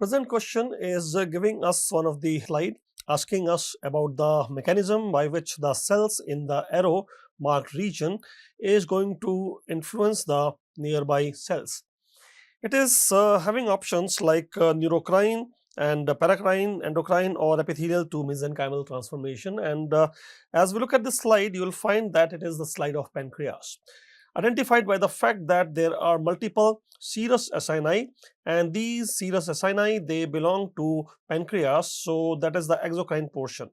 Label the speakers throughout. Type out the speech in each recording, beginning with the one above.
Speaker 1: Present question is giving us one of the slide asking us about the mechanism by which the cells in the arrow marked region is going to influence the nearby cells. It is having options like neurocrine and paracrine, endocrine or epithelial to mesenchymal transformation, and as we look at this slide you will find that it is the slide of pancreas, identified by the fact that there are multiple serous acini, and these serous acini they belong to pancreas, so that is the exocrine portion.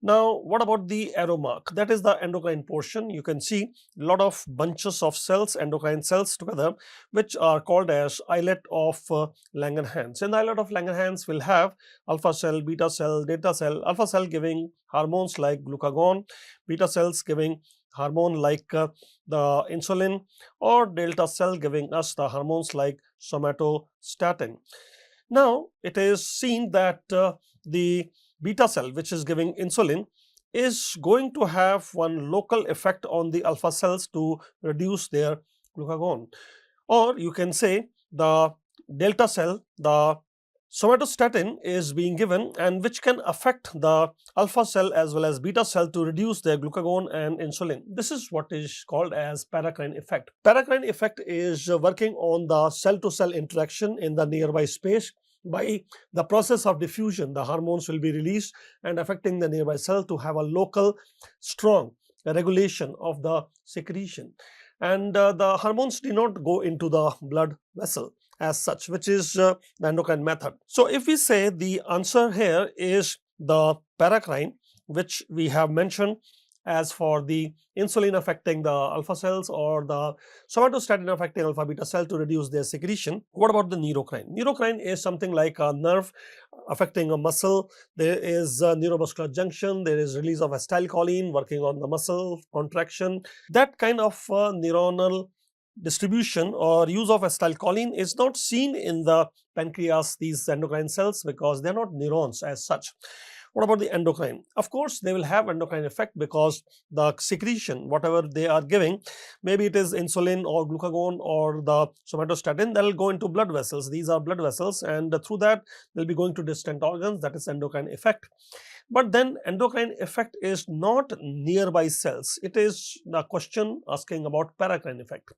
Speaker 1: Now what about the arrow mark? That is the endocrine portion. You can see a lot of bunches of cells, endocrine cells together, which are called as islet of Langerhans. And the islet of Langerhans will have alpha cell, beta cell, delta cell, alpha cell giving hormones like glucagon, beta cells giving hormone like the insulin, or delta cell giving us the hormones like somatostatin. Now it is seen that the beta cell, which is giving insulin, is going to have one local effect on the alpha cells to reduce their glucagon, or you can say the delta cell, the somatostatin is being given, and which can affect the alpha cell as well as beta cell to reduce their glucagon and insulin. This is what is called as paracrine effect. Paracrine effect is working on the cell to cell interaction in the nearby space. By the process of diffusion, the hormones will be released and affecting the nearby cell to have a local strong regulation of the secretion, and the hormones do not go into the blood vessel as such, which is the endocrine method. So if we say the answer here is the paracrine, which we have mentioned as for the insulin affecting the alpha cells or the somatostatin affecting alpha beta cell to reduce their secretion. What about the neurocrine? Neurocrine is something like a nerve affecting a muscle. There is a neuromuscular junction, there is release of acetylcholine working on the muscle contraction. That kind of neuronal distribution or use of acetylcholine is not seen in the pancreas, these endocrine cells, because they are not neurons as such. What about the endocrine? Of course, they will have endocrine effect because the secretion, whatever they are giving, maybe it is insulin or glucagon or the somatostatin, that will go into blood vessels. These are blood vessels, and through that they will be going to distant organs. That is endocrine effect. But then endocrine effect is not nearby cells. It is the question asking about paracrine effect.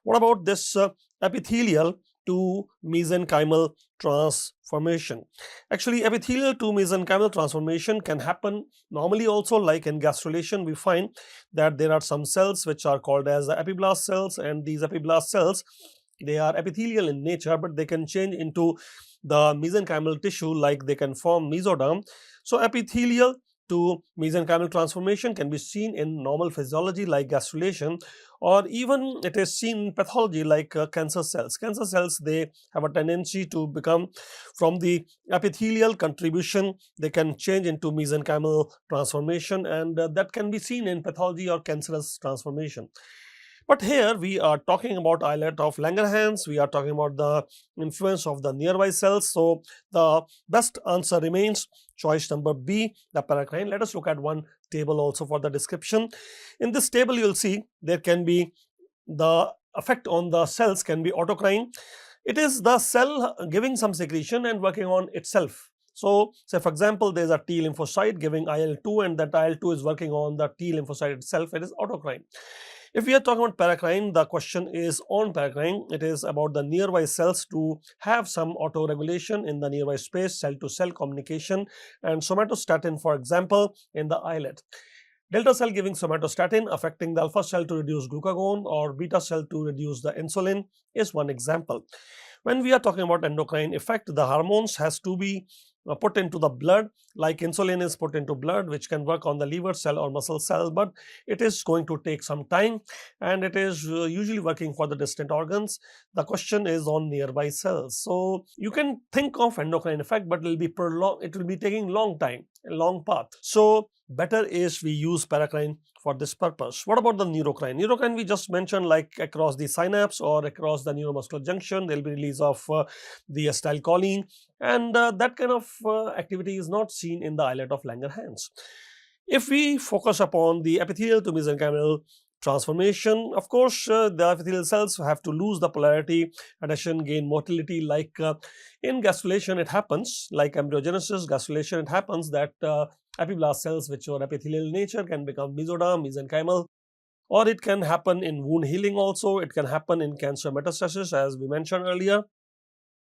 Speaker 1: What about this epithelial to mesenchymal transformation? Actually, epithelial to mesenchymal transformation can happen normally also, like in gastrulation we find that there are some cells which are called as the epiblast cells, and these epiblast cells, they are epithelial in nature, but they can change into the mesenchymal tissue, like they can form mesoderm. So epithelial to mesenchymal transformation can be seen in normal physiology like gastrulation, or even it is seen in pathology like cancer cells. Cancer cells, they have a tendency to become from the epithelial contribution, they can change into mesenchymal transformation, and that can be seen in pathology or cancerous transformation. But here we are talking about islet of Langerhans, we are talking about the influence of the nearby cells. So the best answer remains choice number B, the paracrine. Let us look at one table also for the description. In this table you will see there can be the effect on the cells can be autocrine. It is the cell giving some secretion and working on itself. So say for example there is a T lymphocyte giving IL-2, and that IL-2 is working on the T lymphocyte itself. It is autocrine. If we are talking about paracrine, the question is on paracrine. It is about the nearby cells to have some auto-regulation in the nearby space, cell-to-cell communication, and somatostatin, for example, in the islet. Delta cell giving somatostatin affecting the alpha cell to reduce glucagon, or beta cell to reduce the insulin is one example. When we are talking about endocrine effect, the hormones has to be put into the blood, like insulin is put into blood, which can work on the liver cell or muscle cell, but it is going to take some time, and it is usually working for the distant organs. The question is on nearby cells. So you can think of endocrine effect, but it will be prolonged, it will be taking long time, a long path. So better is we use paracrine for this purpose. What about the neurocrine? Neurocrine we just mentioned, like across the synapse or across the neuromuscular junction, there will be release of the acetylcholine, and that kind of activity is not seen in the islet of Langerhans. If we focus upon the epithelial to mesenchymal transformation. Of course, the epithelial cells have to lose the polarity, adhesion, gain motility. Like in gastrulation, it happens, like embryogenesis, gastrulation, it happens that epiblast cells, which are epithelial nature, can become mesoderm, mesenchymal, or it can happen in wound healing also. It can happen in cancer metastasis, as we mentioned earlier.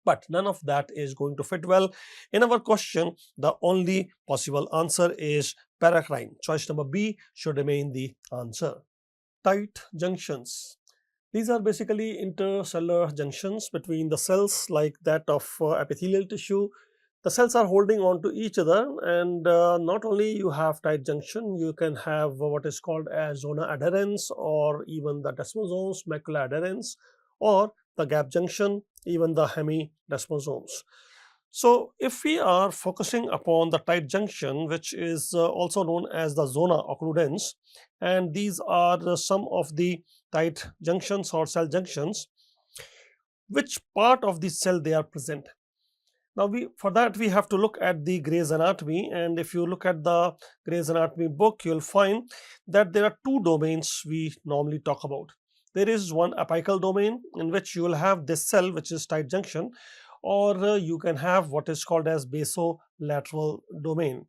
Speaker 1: But none of that is going to fit well. In our question, the only possible answer is paracrine. Choice number B should remain the answer. Tight junctions. These are basically intercellular junctions between the cells, like that of epithelial tissue. The cells are holding on to each other, and not only you have tight junction, you can have what is called as zona adherens, or even the desmosomes, macula adherens, or the gap junction, even the hemidesmosomes. So if we are focusing upon the tight junction, which is also known as the zona occludens, and these are some of the tight junctions or cell junctions, which part of the cell they are present. Now, for that we have to look at the Gray's Anatomy, and if you look at the Gray's Anatomy book, you'll find that there are two domains we normally talk about. There is one apical domain, in which you will have this cell, which is tight junction, or you can have what is called as basolateral domain.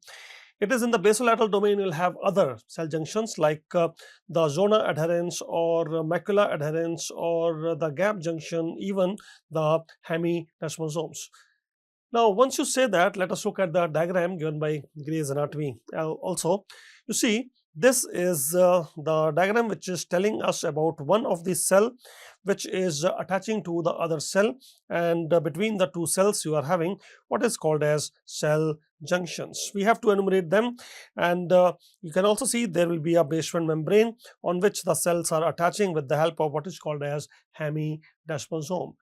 Speaker 1: It is in the basolateral domain you'll have other cell junctions, like the zona adherens, or macula adherens, or the gap junction, even the hemidesmosomes. Now, once you say that, let us look at the diagram given by Gray's Anatomy. Also, you see, this is the diagram which is telling us about one of the cell which is attaching to the other cell, and between the two cells you are having what is called as cell junctions. We have to enumerate them, and you can also see there will be a basement membrane on which the cells are attaching with the help of what is called as hemidesmosome.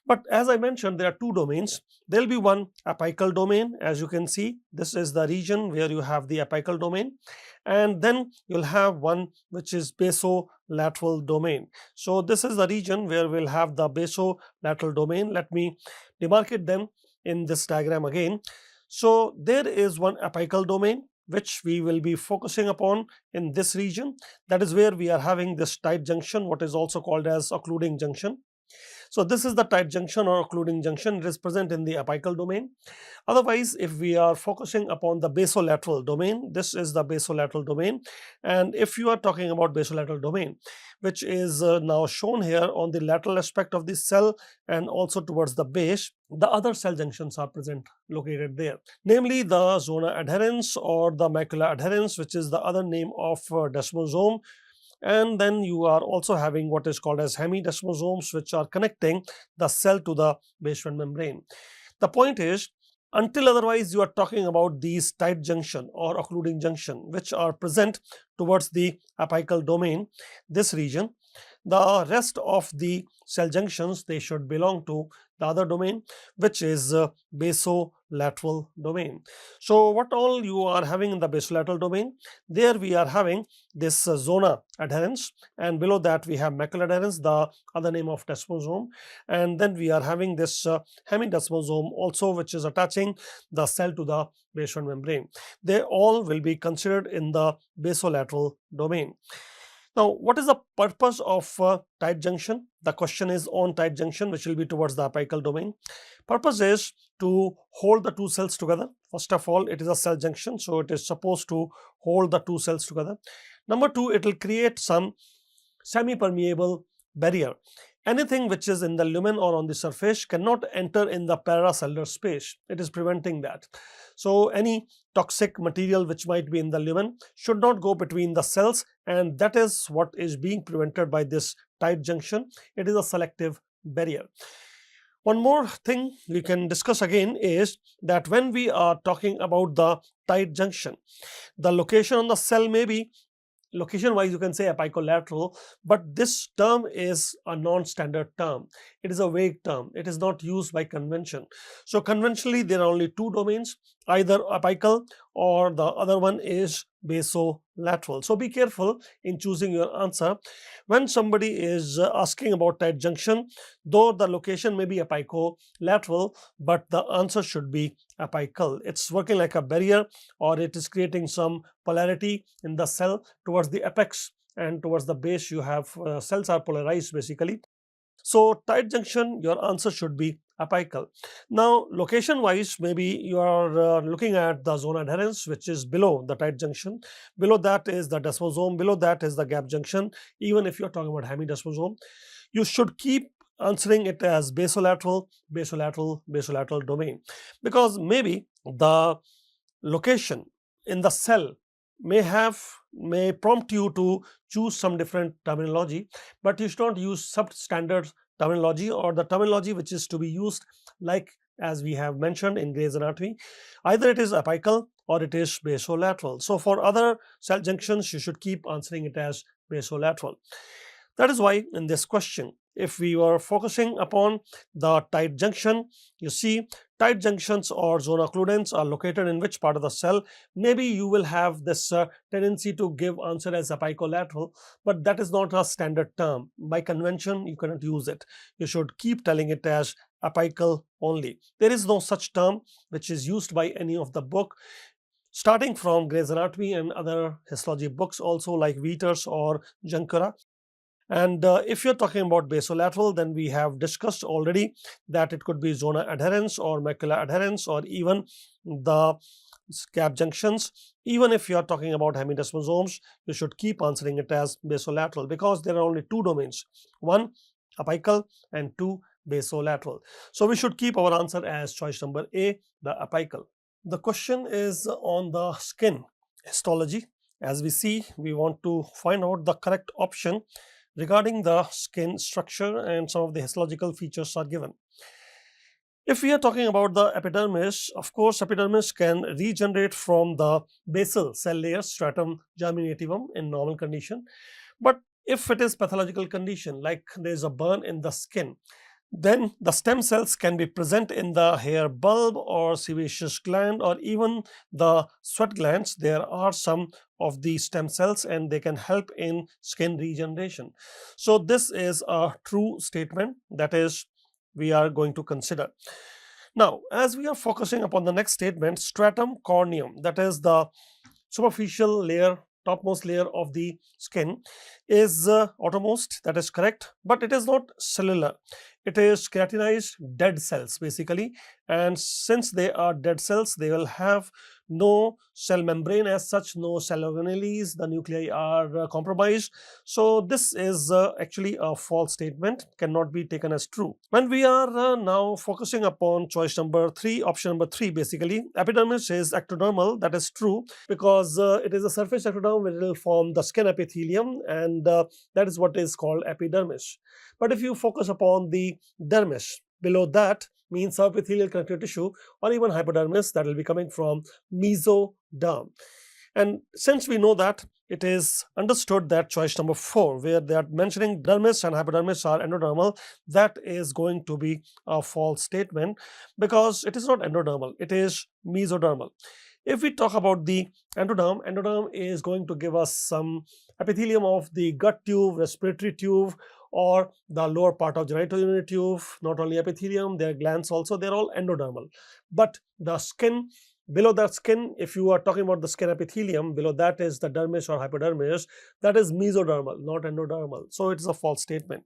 Speaker 1: But as I mentioned, there are two domains. There will be one apical domain. As you can see, this is the region where you have the apical domain, and then you'll have one which is basolateral domain. So this is the region where we'll have the basolateral domain. Let me demarcate them in this diagram again. So there is one apical domain which we will be focusing upon in this region. That is where we are having this tight junction, what is also called as occluding junction. So this is the tight junction or occluding junction. It is present in the apical domain. Otherwise, if we are focusing upon the basolateral domain, this is the basolateral domain. And if you are talking about basolateral domain, which is now shown here on the lateral aspect of the cell and also towards the base, the other cell junctions are present located there, namely the zona adherens or the macula adherens, which is the other name of desmosome. And then you are also having what is called as hemidesmosomes, which are connecting the cell to the basement membrane. The point is, until otherwise you are talking about these tight junction or occluding junction, which are present towards the apical domain, this region, the rest of the cell junctions, they should belong to the other domain, which is basolateral domain. So what all you are having in the basolateral domain, there we are having this zona adherens, and below that we have macula adherens, the other name of desmosome, and then we are having this hemidesmosome also, which is attaching the cell to the basement membrane. They all will be considered in the basolateral domain. Now, what is the purpose of tight junction? The question is on tight junction, which will be towards the apical domain. Purpose is to hold the two cells together. First of all, it is a cell junction, so it is supposed to hold the two cells together. Number two, it will create some semi-permeable barrier. Anything which is in the lumen or on the surface cannot enter in the paracellular space. It is preventing that. So any toxic material which might be in the lumen should not go between the cells, and that is what is being prevented by this tight junction. It is a selective barrier. One more thing we can discuss again is that when we are talking about the tight junction, the location on the cell may be location wise, you can say apicolateral, but this term is a non-standard term. It is a vague term. It is not used by convention. So conventionally, there are only two domains, either apical or the other one is basolateral. So be careful in choosing your answer. When somebody is asking about tight junction, though the location may be apicolateral, but the answer should be apical. It's working like a barrier, or it is creating some polarity in the cell towards the apex and towards the base you have cells are polarized basically. So tight junction, your answer should be apical. Now location wise, maybe you are looking at the zone adherence, which is below the tight junction. Below that is the desmosome, below that is the gap junction. Even if you're talking about hemidesmosome, you should keep answering it as basolateral, basolateral, basolateral domain, because maybe the location in the cell may prompt you to choose some different terminology, but you should not use substandard terminology or the terminology which is to be used, like as we have mentioned in Gray's Anatomy. Either it is apical or it is basolateral. So for other cell junctions you should keep answering it as basolateral. That is why in this question, if we were focusing upon the tight junction, you see tight junctions or zona occludens are located in which part of the cell. Maybe you will have this tendency to give answer as apicolateral, but that is not a standard term. By convention, you cannot use it. You should keep telling it as apical only. There is no such term which is used by any of the book, starting from Gray's Anatomy and other histology books also like Wheater's or Jankara. And if you're talking about basolateral, then we have discussed already that it could be zona adherens or macula adherens or even the gap junctions. Even if you're talking about hemidesmosomes, you should keep answering it as basolateral because there are only two domains, one apical and two basolateral. So we should keep our answer as choice number A, the apical. The question is on the skin histology. As we see, we want to find out the correct option regarding the skin structure, and some of the histological features are given. If we are talking about the epidermis, of course, epidermis can regenerate from the basal cell layer, stratum germinativum, in normal condition. But if it is pathological condition, like there is a burn in the skin, then the stem cells can be present in the hair bulb or sebaceous gland or even the sweat glands. There are some of the stem cells and they can help in skin regeneration. So this is a true statement that is we are going to consider. Now, as we are focusing upon the next statement, stratum corneum, that is the superficial layer, topmost layer of the skin, is outermost, that is correct, but it is not cellular. It is keratinized dead cells basically, and since they are dead cells, they will have no cell membrane as such, no cell organelles, the nuclei are compromised. So this is actually a false statement, cannot be taken as true. When we are now focusing upon choice number 3, option number 3, basically epidermis is ectodermal, that is true because it is a surface ectoderm which will form the skin epithelium, and that is what is called epidermis. But if you focus upon the dermis, below that means subepithelial connective tissue or even hypodermis, that will be coming from mesoderm. And since we know that, it is understood that choice number 4, where they are mentioning dermis and hypodermis are endodermal, that is going to be a false statement because it is not endodermal, it is mesodermal. If we talk about the endoderm, endoderm is going to give us some epithelium of the gut tube, respiratory tube, or the lower part of genitourinary tube. Not only epithelium, their glands also, they're all endodermal. But the skin, below that skin, if you are talking about the skin epithelium, below that is the dermis or hypodermis, that is mesodermal, not endodermal. So it is a false statement.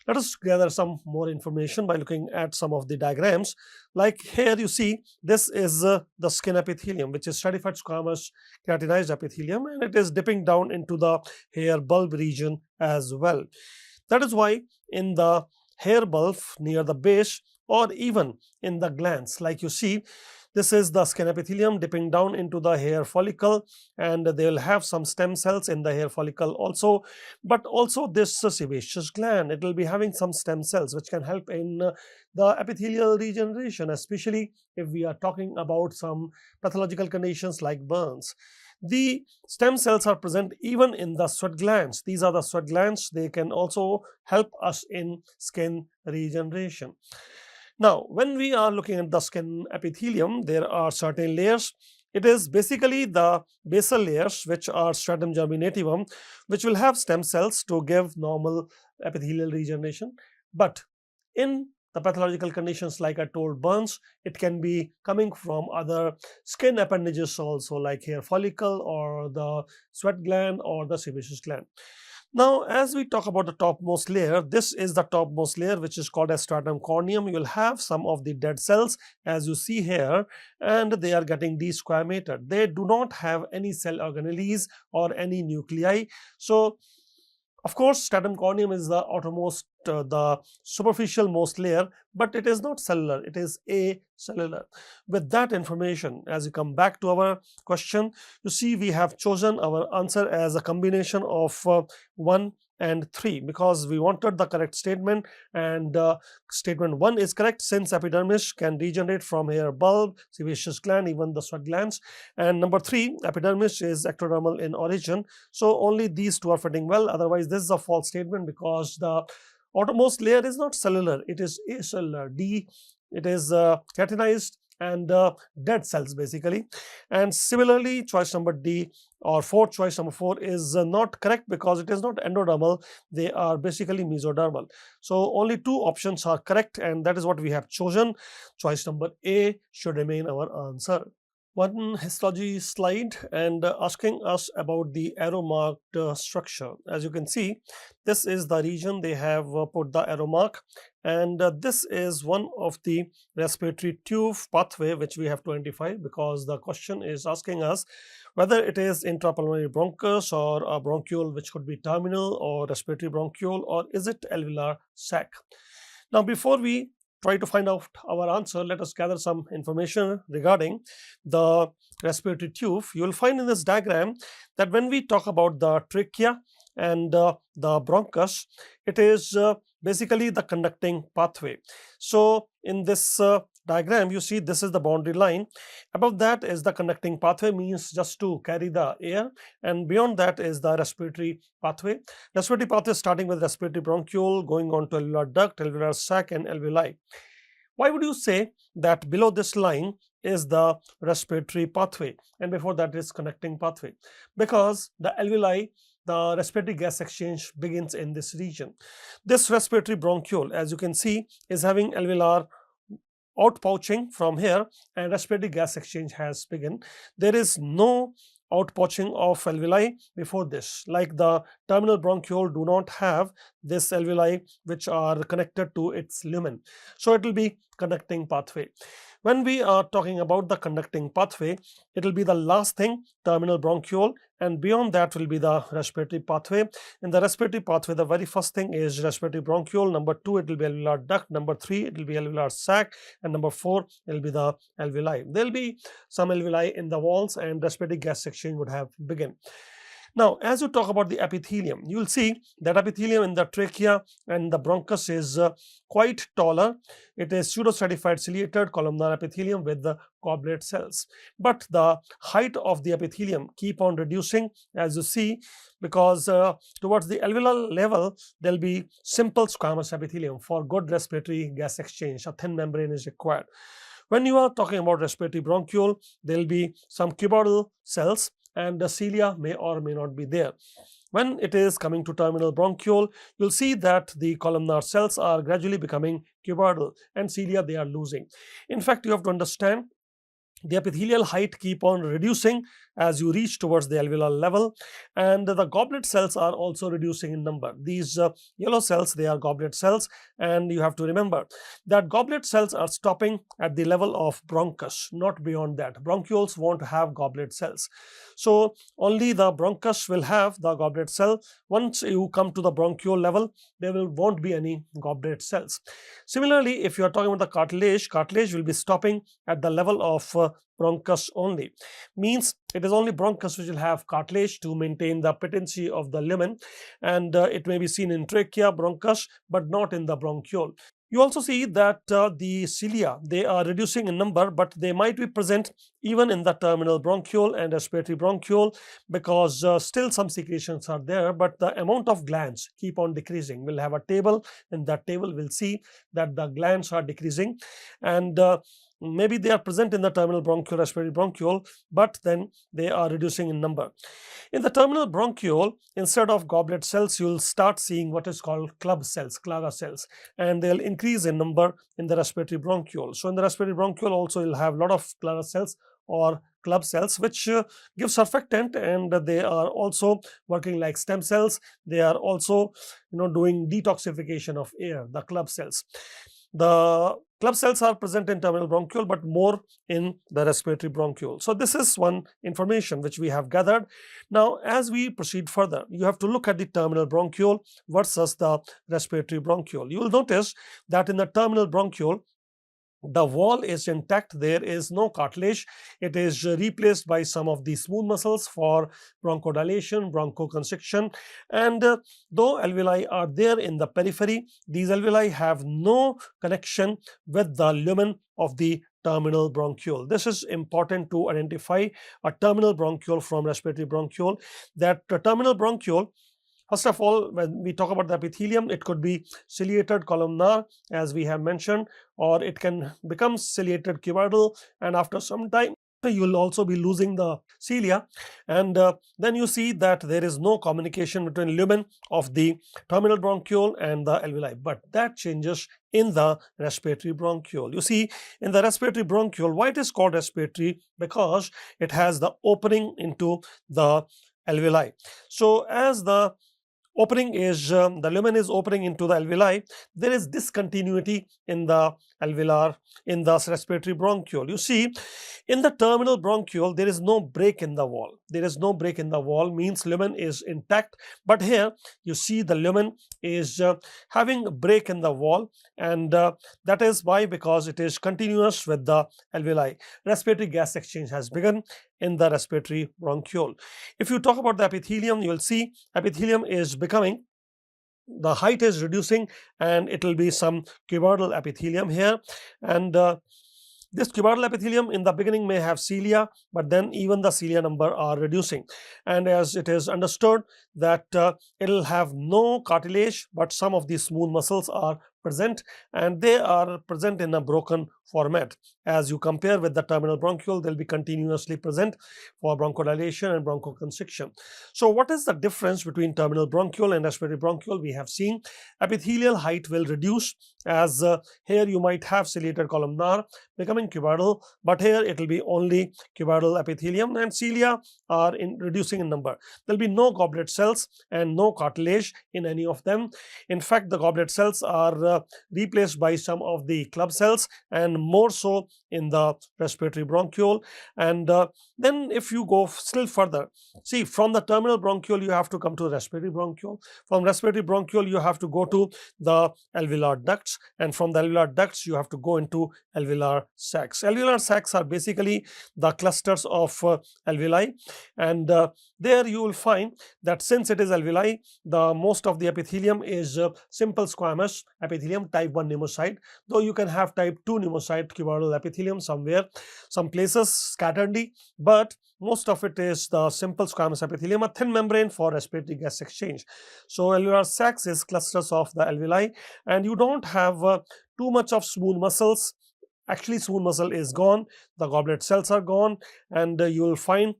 Speaker 1: Let us gather some more information by looking at some of the diagrams. Like here you see, this is the skin epithelium, which is stratified squamous keratinized epithelium, and it is dipping down into the hair bulb region as well. That is why in the hair bulb near the base or even in the glands, like you see, this is the skin epithelium dipping down into the hair follicle, and they will have some stem cells in the hair follicle also. But also this sebaceous gland, it will be having some stem cells which can help in the epithelial regeneration, especially if we are talking about some pathological conditions like burns. The stem cells are present even in the sweat glands. These are the sweat glands. They can also help us in skin regeneration. Now, when we are looking at the skin epithelium, there are certain layers. It is basically the basal layers, which are stratum germinativum, which will have stem cells to give normal epithelial regeneration. But in the pathological conditions, like I told, burns, it can be coming from other skin appendages also, like hair follicle or the sweat gland or the sebaceous gland. Now, as we talk about the topmost layer, this is the topmost layer, which is called as stratum corneum. You will have some of the dead cells, as you see here, and they are getting desquamated. They do not have any cell organelles or any nuclei. So of course, stratum corneum is the outermost, the superficial most layer, but it is not cellular, it is acellular. With that information, as you come back to our question, you see we have chosen our answer as a combination of 1 and 3 because we wanted the correct statement, and statement 1 is correct since epidermis can regenerate from hair bulb, sebaceous gland, even the sweat glands. And number 3, epidermis is ectodermal in origin. So only these two are fitting well. Otherwise, this is a false statement because the outermost layer is not cellular, it is acellular. D, it is keratinized and dead cells basically. And similarly, choice number D or fourth choice number 4 is not correct because it is not endodermal, they are basically mesodermal. So only 2 options are correct, and that is what we have chosen. Choice number A should remain our answer. One histology slide and asking us about the arrow marked structure. As you can see, this is the region they have put the arrow mark, and this is one of the respiratory tube pathway which we have to identify because the question is asking us whether it is intrapulmonary bronchus or a bronchiole which could be terminal or respiratory bronchiole, or is it alveolar sac. Now, before we try to find out our answer, let us gather some information regarding the respiratory tube. You will find in this diagram that when we talk about the trachea and the bronchus, it is basically the conducting pathway. So in this diagram, you see this is the boundary line. Above that is the conducting pathway, means just to carry the air, and beyond that is the respiratory pathway. Respiratory pathway starting with respiratory bronchiole, going on to alveolar duct, alveolar sac, and alveoli. Why would you say that below this line is the respiratory pathway and before that is conducting pathway? Because the alveoli, the respiratory gas exchange begins in this region. This respiratory bronchiole, as you can see, is having alveolar outpouching from here, and respiratory gas exchange has begun. There is no outpouching of alveoli before this, like the terminal bronchiole do not have this alveoli which are connected to its lumen. So it will be conducting pathway. When we are talking about the conducting pathway, it will be the last thing, terminal bronchiole, and beyond that will be the respiratory pathway. In the respiratory pathway, the very first thing is respiratory bronchiole, number 2 it will be alveolar duct, number 3 it will be alveolar sac, and number 4 it will be the alveoli. There will be some alveoli in the walls and respiratory gas exchange would have begun. Now, as you talk about the epithelium, you will see that epithelium in the trachea and the bronchus is quite taller. It is pseudostratified ciliated columnar epithelium with the goblet cells. But the height of the epithelium keep on reducing, as you see, because towards the alveolar level, there will be simple squamous epithelium. For good respiratory gas exchange, a thin membrane is required. When you are talking about respiratory bronchiole, there will be some cuboidal cells, and the cilia may or may not be there. When it is coming to terminal bronchiole, you'll see that the columnar cells are gradually becoming cuboidal and cilia they are losing. In fact, you have to understand the epithelial height keep on reducing as you reach towards the alveolar level, and the goblet cells are also reducing in number. These yellow cells, they are goblet cells, and you have to remember that goblet cells are stopping at the level of bronchus, not beyond that. Bronchioles won't have goblet cells, so only the bronchus will have the goblet cell. Once you come to the bronchiole level, there won't be any goblet cells. Similarly, if you are talking about the cartilage will be stopping at the level of bronchus only. Means it is only bronchus which will have cartilage to maintain the patency of the lumen, and it may be seen in trachea, bronchus, but not in the bronchiole. You also see that the cilia, they are reducing in number, but they might be present even in the terminal bronchiole and respiratory bronchiole, because still some secretions are there, but the amount of glands keep on decreasing. We'll have a table. In that table, we'll see that the glands are decreasing, and maybe they are present in the terminal bronchiole, respiratory bronchiole, but then they are reducing in number. In the terminal bronchiole, instead of goblet cells, you'll start seeing what is called club cells, Clara cells, and they'll increase in number in the respiratory bronchiole. So in the respiratory bronchiole also you'll have a lot of Clara cells or club cells, which give surfactant, and they are also working like stem cells. They are also doing detoxification of air, the club cells. The club cells are present in terminal bronchiole, but more in the respiratory bronchiole. So this is one information which we have gathered. Now, as we proceed further, you have to look at the terminal bronchiole versus the respiratory bronchiole. You will notice that in the terminal bronchiole, the wall is intact, there is no cartilage. It is replaced by some of the smooth muscles for bronchodilation, bronchoconstriction, and though alveoli are there in the periphery, these alveoli have no connection with the lumen of the terminal bronchiole. This is important to identify a terminal bronchiole from respiratory bronchiole, that the terminal bronchiole, first of all, when we talk about the epithelium, it could be ciliated columnar, as we have mentioned, or it can become ciliated cuboidal, and after some time you will also be losing the cilia, and then you see that there is no communication between lumen of the terminal bronchiole and the alveoli, but that changes in the respiratory bronchiole. You see, in the respiratory bronchiole, why it is called respiratory? Because it has the opening into the alveoli. So as the opening is the lumen is opening into the alveoli, there is discontinuity in the alveolar, in the respiratory bronchiole. You see, in the terminal bronchiole, there is no break in the wall. There is no break in the wall, means lumen is intact, but here you see the lumen is having a break in the wall, and that is why, because it is continuous with the alveoli. Respiratory gas exchange has begun in the respiratory bronchiole. If you talk about the epithelium, you will see epithelium is becoming, the height is reducing, and it will be some cuboidal epithelium here, and this cuboidal epithelium in the beginning may have cilia, but then even the cilia number are reducing, and as it is understood that it will have no cartilage, but some of the smooth muscles are present, and they are present in a broken format. As you compare with the terminal bronchiole, they'll be continuously present for bronchodilation and bronchoconstriction. So what is the difference between terminal bronchiole and respiratory bronchiole? We have seen epithelial height will reduce, as here you might have ciliated columnar becoming cuboidal, but here it will be only cuboidal epithelium, and cilia are reducing in number. There will be no goblet cells and no cartilage in any of them. In fact, the goblet cells are replaced by some of the club cells, and more so in the respiratory bronchiole. And then if you go still further, see, from the terminal bronchiole you have to come to respiratory bronchiole. From respiratory bronchiole you have to go to the alveolar ducts, and from the alveolar ducts you have to go into alveolar sacs. Alveolar sacs are basically the clusters of alveoli, and there you will find that since it is alveoli, the most of the epithelium is simple squamous epithelium, type 1 pneumocyte, though you can have type 2 pneumocyte cuboidal epithelium somewhere, some places scatteredly, but most of it is the simple squamous epithelium, a thin membrane for respiratory gas exchange. So alveolar sacs is clusters of the alveoli, and you don't have too much of smooth muscles. Actually, smooth muscle is gone, the goblet cells are gone, and you will find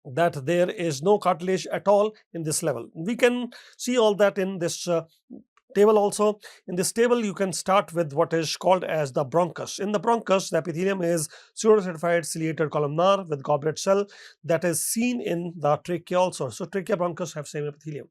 Speaker 1: that there is no cartilage at all in this level. We can see all that in this table also. In this table you can start with what is called as the bronchus. In the bronchus, the epithelium is pseudocertified ciliated columnar with goblet cell that is seen in the trachea also. So trachea, bronchus have same epithelium.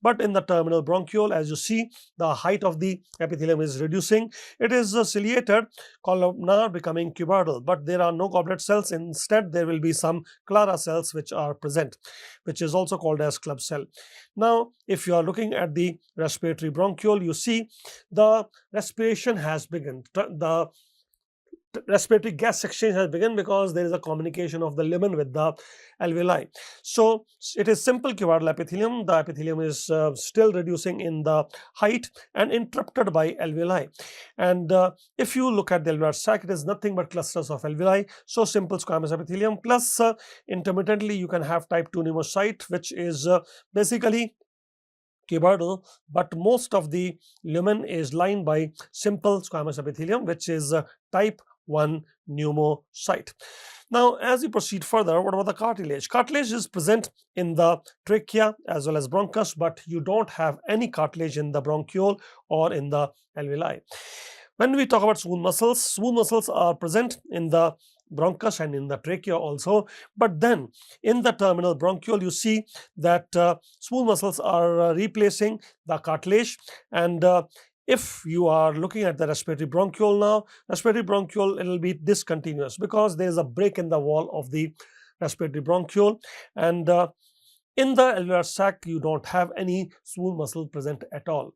Speaker 1: But in the terminal bronchiole, as you see, the height of the epithelium is reducing. It is ciliated columnar becoming cuboidal, but there are no goblet cells. Instead, there will be some Clara cells which are present, which is also called as club cell. Now, if you are looking at the respiratory bronchiole, you see the respiration has begun. The respiratory gas exchange has begun because there is a communication of the lumen with the alveoli. So it is simple cuboidal epithelium. The epithelium is still reducing in the height and interrupted by alveoli. And if you look at the alveolar sac, it is nothing but clusters of alveoli. So simple squamous epithelium, plus intermittently you can have type 2 pneumocyte, which is basically cuboidal, but most of the lumen is lined by simple squamous epithelium, which is type one pneumocyte. Now, as we proceed further, what about the cartilage? Cartilage is present in the trachea as well as bronchus, but you don't have any cartilage in the bronchiole or in the alveoli. When we talk about smooth muscles are present in the bronchus and in the trachea also, but then in the terminal bronchiole you see that smooth muscles are replacing the cartilage. And if you are looking at the respiratory bronchiole now, respiratory bronchiole, it will be discontinuous because there is a break in the wall of the respiratory bronchiole. And in the alveolar sac, you don't have any smooth muscle present at all.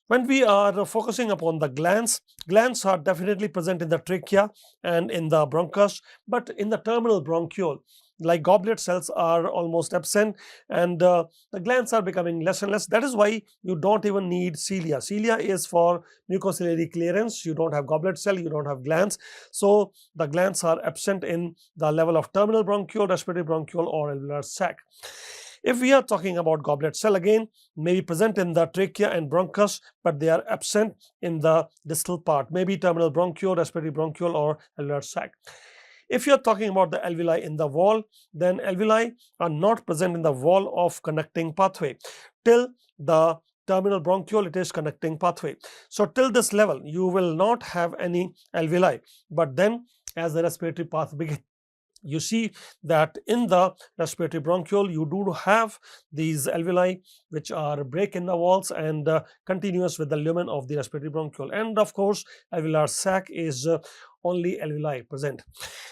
Speaker 1: When we are focusing upon the glands, glands are definitely present in the trachea and in the bronchus, but in the terminal bronchiole, like goblet cells are almost absent, and the glands are becoming less and less. That is why you don't even need cilia. Cilia is for mucociliary clearance. You don't have goblet cell, you don't have glands. So the glands are absent in the level of terminal bronchiole, respiratory bronchiole, or alveolar sac. If we are talking about goblet cell, again, may be present in the trachea and bronchus, but they are absent in the distal part, maybe terminal bronchiole, respiratory bronchiole, or alveolar sac. If you are talking about the alveoli in the wall, then alveoli are not present in the wall of conducting pathway. Till the terminal bronchiole, it is conducting pathway. So till this level, you will not have any alveoli. But then as the respiratory path begins, you see that in the respiratory bronchiole you do have these alveoli which are break in the walls and continuous with the lumen of the respiratory bronchiole. And of course alveolar sac is only alveoli present.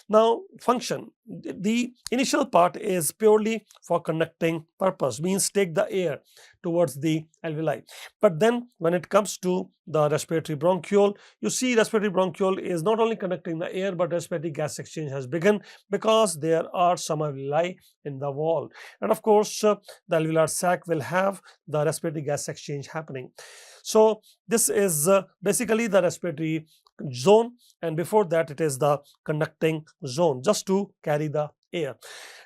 Speaker 1: Now, function. The initial part is purely for conducting purpose, means take the air towards the alveoli. But then when it comes to the respiratory bronchiole, you see respiratory bronchiole is not only conducting the air, but respiratory gas exchange has begun because there are some alveoli in the wall. And of course, the alveolar sac will have the respiratory gas exchange happening. So this is basically the respiratory zone, and before that it is the conducting zone, just to carry the air.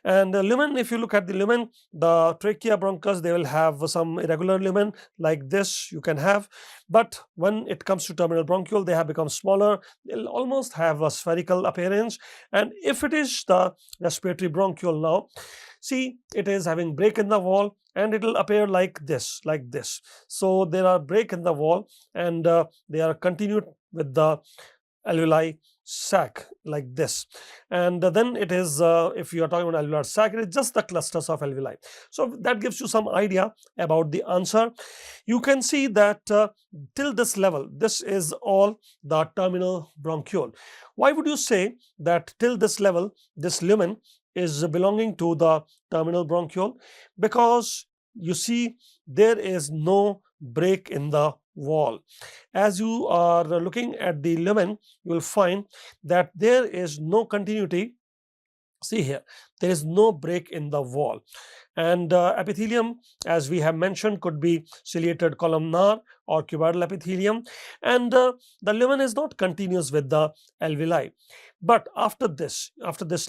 Speaker 1: And lumen, if you look at the lumen, the trachea, bronchus, they will have some irregular lumen like this you can have, but when it comes to terminal bronchiole, they have become smaller. They'll almost have a spherical appearance. And if it is the respiratory bronchiole now, see, it is having break in the wall and it will appear like this, like this. So there are break in the wall and they are continued with the alveoli sac like this. And then it is, if you are talking about alveolar sac, it is just the clusters of alveoli. So that gives you some idea about the answer. You can see that till this level, this is all the terminal bronchiole. Why would you say that till this level, this lumen is belonging to the terminal bronchiole? Because you see there is no break in the wall. As you are looking at the lumen, you will find that there is no continuity. See here, there is no break in the wall. And epithelium, as we have mentioned, could be ciliated columnar or cuboidal epithelium. And the lumen is not continuous with the alveoli. But after this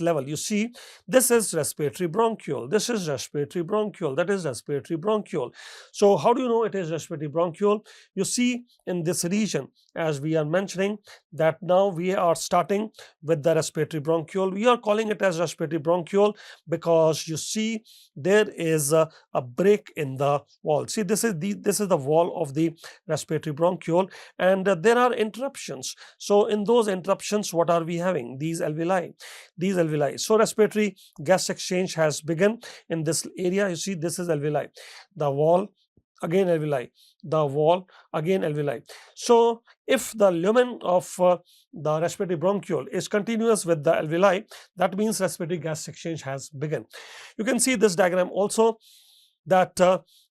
Speaker 1: level, you see, this is respiratory bronchiole, this is respiratory bronchiole, that is respiratory bronchiole. So how do you know it is respiratory bronchiole? You see in this region, as we are mentioning, that now we are starting with the respiratory bronchiole. We are calling it as respiratory bronchiole because you see there is a break in the wall. See, this is the wall of the respiratory bronchiole, and there are interruptions. So in those interruptions, what are we having? These alveoli. So respiratory gas exchange has begun in this area. You see, this is alveoli, the wall, again alveoli, the wall, again alveoli. So if the lumen of the respiratory bronchiole is continuous with the alveoli, that means respiratory gas exchange has begun. You can see this diagram also, that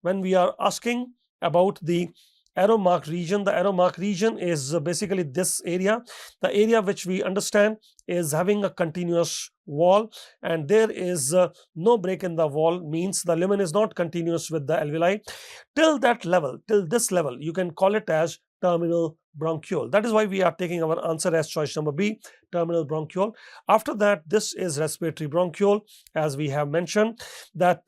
Speaker 1: when we are asking about the arrow mark region, the arrow mark region is basically this area, the area which we understand is having a continuous wall, and there is no break in the wall, means the lumen is not continuous with the alveoli. Till that level, till this level, you can call it as terminal bronchiole. That is why we are taking our answer as choice number B, terminal bronchiole. After that, this is respiratory bronchiole, as we have mentioned that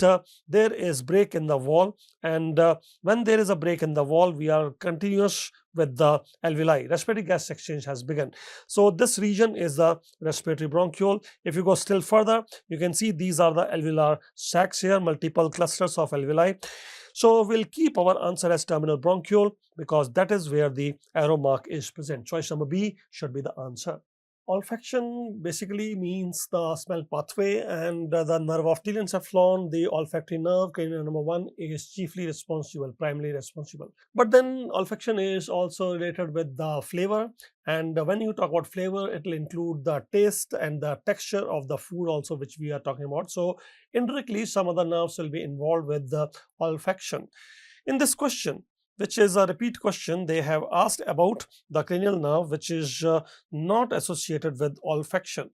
Speaker 1: there is break in the wall, and when there is a break in the wall, we are continuous with the alveoli. Respiratory gas exchange has begun. So this region is the respiratory bronchiole. If you go still further, you can see these are the alveolar sacs here, multiple clusters of alveoli. So we'll keep our answer as terminal bronchiole because that is where the arrow mark is present. Choice number B should be the answer. Olfaction basically means the smell pathway, and the nerve of telencephalon, the olfactory nerve, cranial number 1, is chiefly responsible, primarily responsible. But then olfaction is also related with the flavor, and when you talk about flavor, it will include the taste and the texture of the food also, which we are talking about. So indirectly, some other nerves will be involved with the olfaction. In this question, which is a repeat question, they have asked about the cranial nerve, which is not associated with olfaction.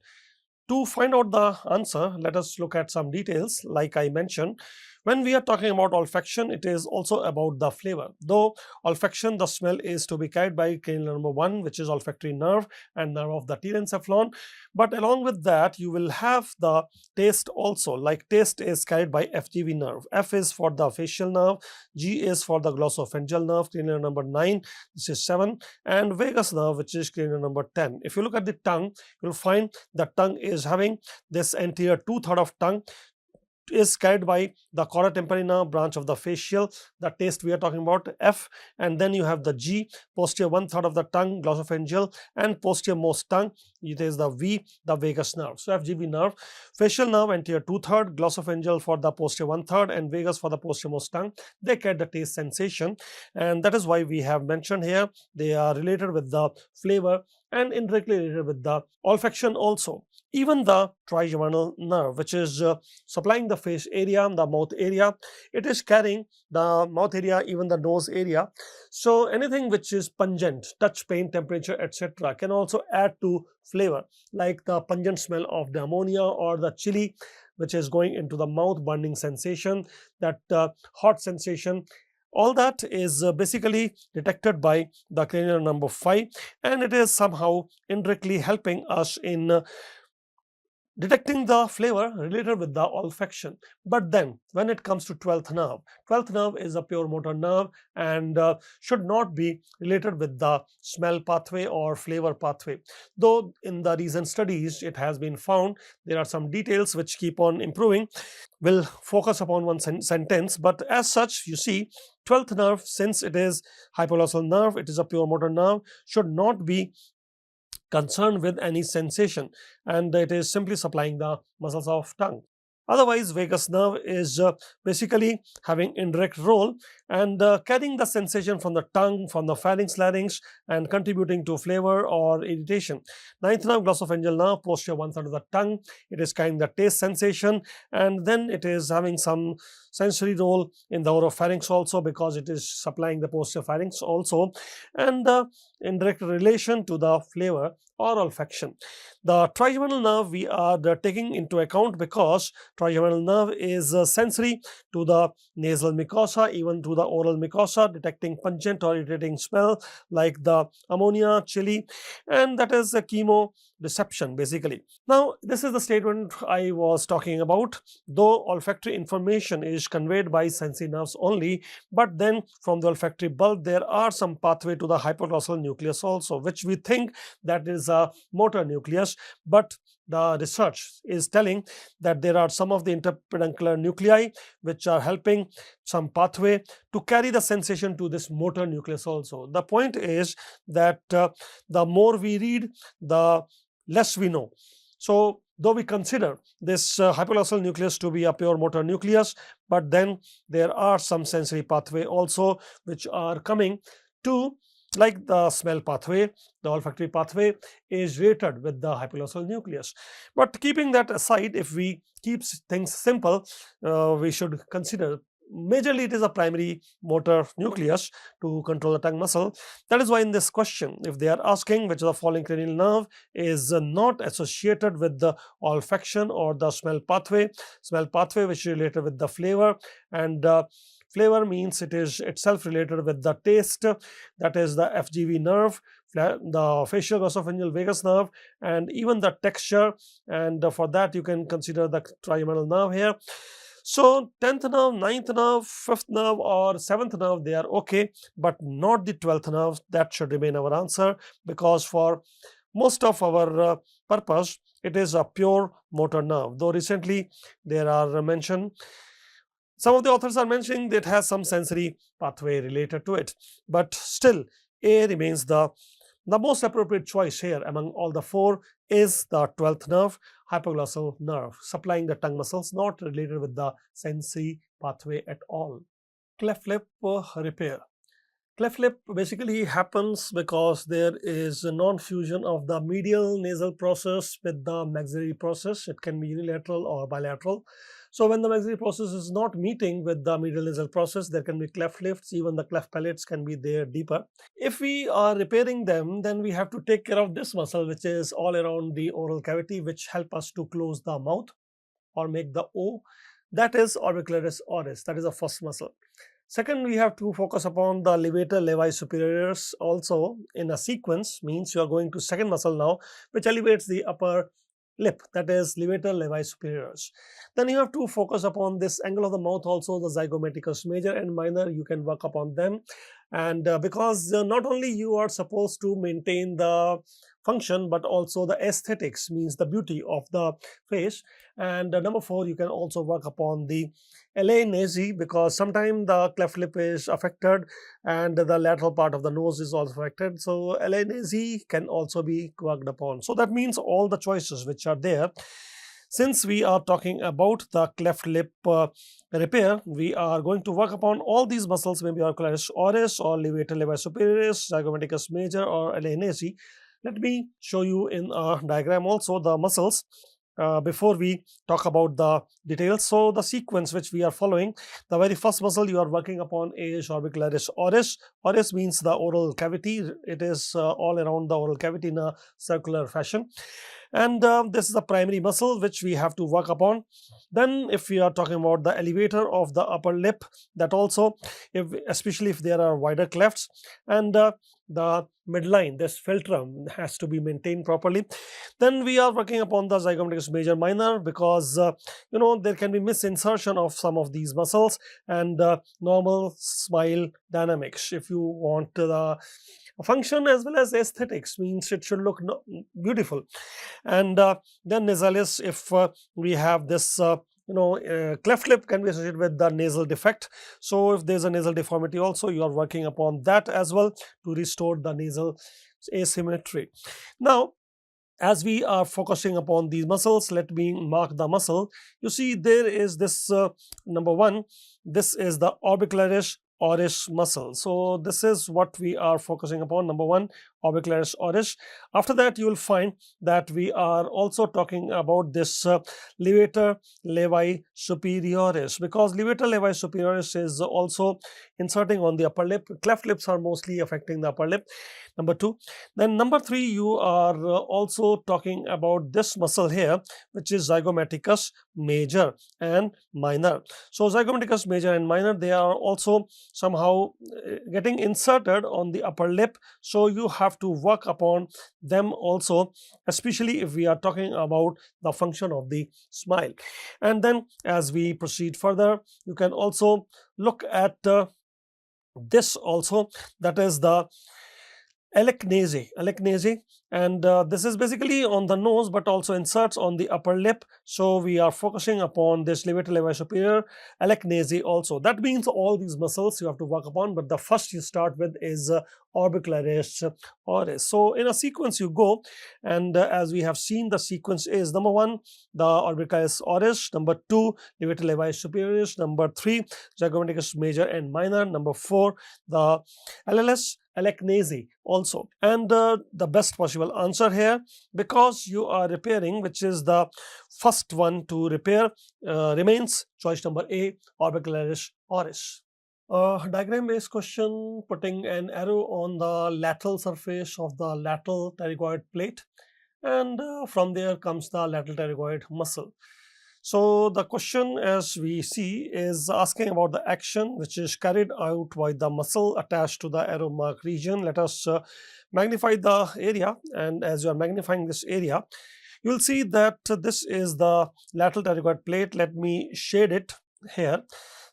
Speaker 1: To find out the answer, let us look at some details. Like I mentioned, when we are talking about olfaction, it is also about the flavor. Though olfaction, the smell is to be carried by cranial number 1, which is olfactory nerve and nerve of the telencephalon. But along with that, you will have the taste also. Like taste is carried by FGV nerve. F is for the facial nerve, G is for the glossopharyngeal nerve, cranial number 9, this is 7, and vagus nerve, which is cranial number 10. If you look at the tongue, you'll find the tongue is having this anterior 2/3 of tongue is carried by the chora tympani nerve, branch of the facial. The taste we are talking about, F, and then you have the G, posterior 1/3 of the tongue, glossopharyngeal, and posterior most tongue, it is the V, the vagus nerve. So FGV nerve, facial nerve anterior 2/3, glossopharyngeal for the posterior 1/3, and vagus for the posterior most tongue. They carry the taste sensation, and that is why we have mentioned here they are related with the flavor and indirectly related with the olfaction also. Even the trigeminal nerve, which is supplying the face area, the mouth area, it is carrying the mouth area, even the nose area. So anything which is pungent, touch, pain, temperature, etc., can also add to flavor, like the pungent smell of the ammonia or the chili, which is going into the mouth, burning sensation, that hot sensation. All that is basically detected by the cranial number 5, and it is somehow indirectly helping us in detecting the flavor related with the olfaction. But then when it comes to 12th nerve is a pure motor nerve and should not be related with the smell pathway or flavor pathway. Though in the recent studies it has been found there are some details which keep on improving. We'll focus upon one sentence, but as such, you see, 12th nerve, since it is hypoglossal nerve, it is a pure motor nerve, should not be concerned with any sensation, and it is simply supplying the muscles of tongue. Otherwise, vagus nerve is basically having indirect role and carrying the sensation from the tongue, from the larynx, and contributing to flavor or irritation. Ninth nerve, glossopharyngeal nerve, posterior 1/3 of the tongue. It is carrying the taste sensation, and then it is having some sensory role in the oropharynx also, because it is supplying the posterior pharynx also, and indirect relation to the flavor or olfaction. The trigeminal nerve we are taking into account because trigeminal nerve is sensory to the nasal mucosa, even to the oral mucosa, detecting pungent or irritating smell like the ammonia, chili, and that is a chemoreception basically. Now, this is the statement I was talking about. Though olfactory information is conveyed by sensory nerves only, but then from the olfactory bulb there are some pathway to the hypoglossal nucleus also, which we think that is a motor nucleus, but the research is telling that there are some of the interpeduncular nuclei which are helping some pathway to carry the sensation to this motor nucleus also. The point is that the more we read, the less we know. So though we consider this hypoglossal nucleus to be a pure motor nucleus, but then there are some sensory pathway also which are coming to, like the smell pathway, the olfactory pathway is related with the hypoglossal nucleus. But keeping that aside, if we keep things simple, we should consider majorly it is a primary motor nucleus to control the tongue muscle. That is why in this question, if they are asking which of the following cranial nerve is not associated with the olfaction or the smell pathway which is related with the flavor, and Flavor means it is itself related with the taste, that is the FGV nerve, the facial glosopharyngeal vagus nerve, and even the texture. And for that, you can consider the trigeminal nerve here. So 10th nerve, ninth nerve, 5th nerve, or 7th nerve, they are okay, but not the 12th nerve. That should remain our answer, because for most of our purpose, it is a pure motor nerve. Though recently there are mentioned, some of the authors are mentioning that it has some sensory pathway related to it, but still A remains the most appropriate choice here among all the four is the 12th nerve, hypoglossal nerve, supplying the tongue muscles, not related with the sensory pathway at all. Cleft lip repair. Cleft lip basically happens because there is a non-fusion of the medial nasal process with the maxillary process. It can be unilateral or bilateral. So when the maxillary process is not meeting with the medial nasal process, there can be cleft lips. Even the cleft palates can be there deeper. If we are repairing them, then we have to take care of this muscle, which is all around the oral cavity, which help us to close the mouth or make the O. That is orbicularis oris. That is the first muscle. Second, we have to focus upon the levator levi superioris also in a sequence, means you are going to second muscle now, which elevates the upper lip, that is levator levi superioris. Then you have to focus upon this angle of the mouth also, the zygomaticus major and minor. You can work upon them, and because not only you are supposed to maintain the function but also the aesthetics, means the beauty of the face. And number 4, you can also work upon the LA nasi, because sometimes the cleft lip is affected and the lateral part of the nose is also affected. So LA nasi can also be worked upon. So that means all the choices which are there. Since we are talking about the cleft lip repair, we are going to work upon all these muscles, maybe orbicularis oris or levator levi superioris, zygomaticus major or LA nasi. Let me show you in a diagram also the muscles before we talk about the details. So the sequence which we are following, the very first muscle you are working upon is orbicularis oris. Oris means the oral cavity. It is all around the oral cavity in a circular fashion. And this is the primary muscle which we have to work upon. Then if we are talking about the elevator of the upper lip, that also, especially if there are wider clefts, and the midline, this philtrum has to be maintained properly. Then we are working upon the zygomaticus major minor, because there can be misinsertion of some of these muscles, and normal smile dynamics. If you want the function as well as aesthetics, means it should look beautiful. And then nasalis, if we have this cleft lip can be associated with the nasal defect. So if there's a nasal deformity also, you are working upon that as well to restore the nasal asymmetry. Now, as we are focusing upon these muscles, let me mark the muscle. You see there is this number 1, this is the orbicularis oris muscle. So this is what we are focusing upon, number 1, orbicularis oris. After that, you will find that we are also talking about this levator levi superioris, because levator levi superioris is also inserting on the upper lip. Cleft lips are mostly affecting the upper lip, number 2. Then number 3, you are also talking about this muscle here, which is zygomaticus major and minor. So zygomaticus major and minor, they are also somehow getting inserted on the upper lip. So you have to work upon them also, especially if we are talking about the function of the smile. And then as we proceed further, you can also look at this also, that is the Alecnase, and this is basically on the nose but also inserts on the upper lip. So we are focusing upon this levator levi superior, Alecnase also. That means all these muscles you have to work upon, but the first you start with is orbicularis oris. So in a sequence you go, and as we have seen, the sequence is number 1, the orbicularis oris, number 2, levator levi superioris, number 3, zygomaticus major and minor, number 4, the LLS Alecnase also. And the best possible answer here, because you are repairing, which is the first one to repair, remains choice number A, orbicularis oris. Diagram based question, putting an arrow on the lateral surface of the lateral pterygoid plate, and from there comes the lateral pterygoid muscle. So the question, as we see, is asking about the action which is carried out by the muscle attached to the arrow mark region. Let us magnify the area, and as you are magnifying this area, you will see that this is the lateral pterygoid plate. Let me shade it here.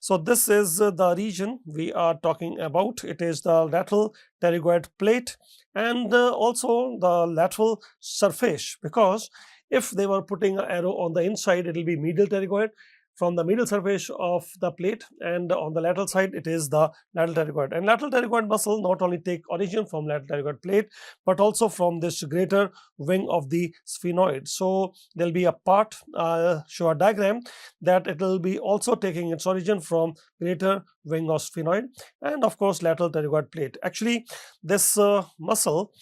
Speaker 1: So this is the region we are talking about. It is the lateral pterygoid plate and also the lateral surface, because if they were putting an arrow on the inside, it will be medial pterygoid from the medial surface of the plate, and on the lateral side it is the lateral pterygoid. And lateral pterygoid muscle not only take origin from lateral pterygoid plate but also from this greater wing of the sphenoid. So there will be a part, show a diagram, that it will be also taking its origin from greater wing of sphenoid and of course lateral pterygoid plate. Actually, this muscle,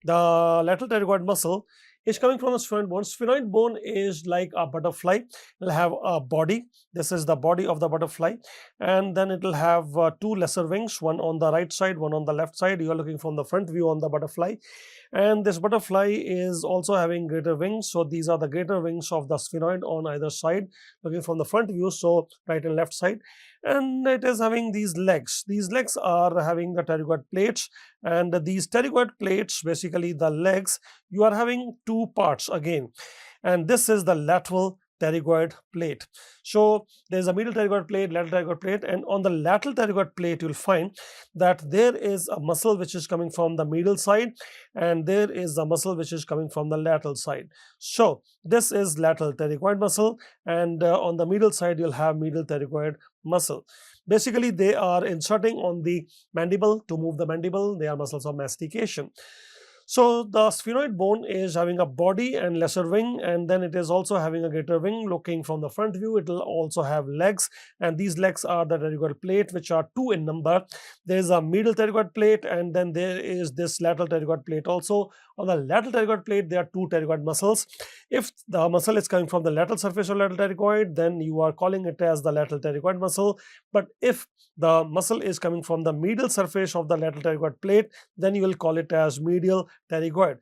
Speaker 1: the lateral pterygoid muscle, is coming from the sphenoid bone. Sphenoid bone is like a butterfly. It will have a body. This is the body of the butterfly, and then it will have two lesser wings, one on the right side, one on the left side. You are looking from the front view on the butterfly, and this butterfly is also having greater wings. So these are the greater wings of the sphenoid on either side, looking from the front view, so right and left side. And it is having these legs. These legs are having the pterygoid plates, and these pterygoid plates, basically the legs, you are having two parts again, and this is the lateral pterygoid plate. So there is a medial pterygoid plate, lateral pterygoid plate, and on the lateral pterygoid plate you will find that there is a muscle which is coming from the medial side, and there is a muscle which is coming from the lateral side. So this is lateral pterygoid muscle, and on the medial side you'll have medial pterygoid muscle. Basically, they are inserting on the mandible to move the mandible. They are muscles of mastication. So the sphenoid bone is having a body and lesser wing, and then it is also having a greater wing. Looking from the front view, it will also have legs, and these legs are the pterygoid plate, which are two in number. There is a medial pterygoid plate, and then there is this lateral pterygoid plate also. On the lateral pterygoid plate, there are two pterygoid muscles. If the muscle is coming from the lateral surface of lateral pterygoid, then you are calling it as the lateral pterygoid muscle. But if the muscle is coming from the medial surface of the lateral pterygoid plate, then you will call it as medial pterygoid.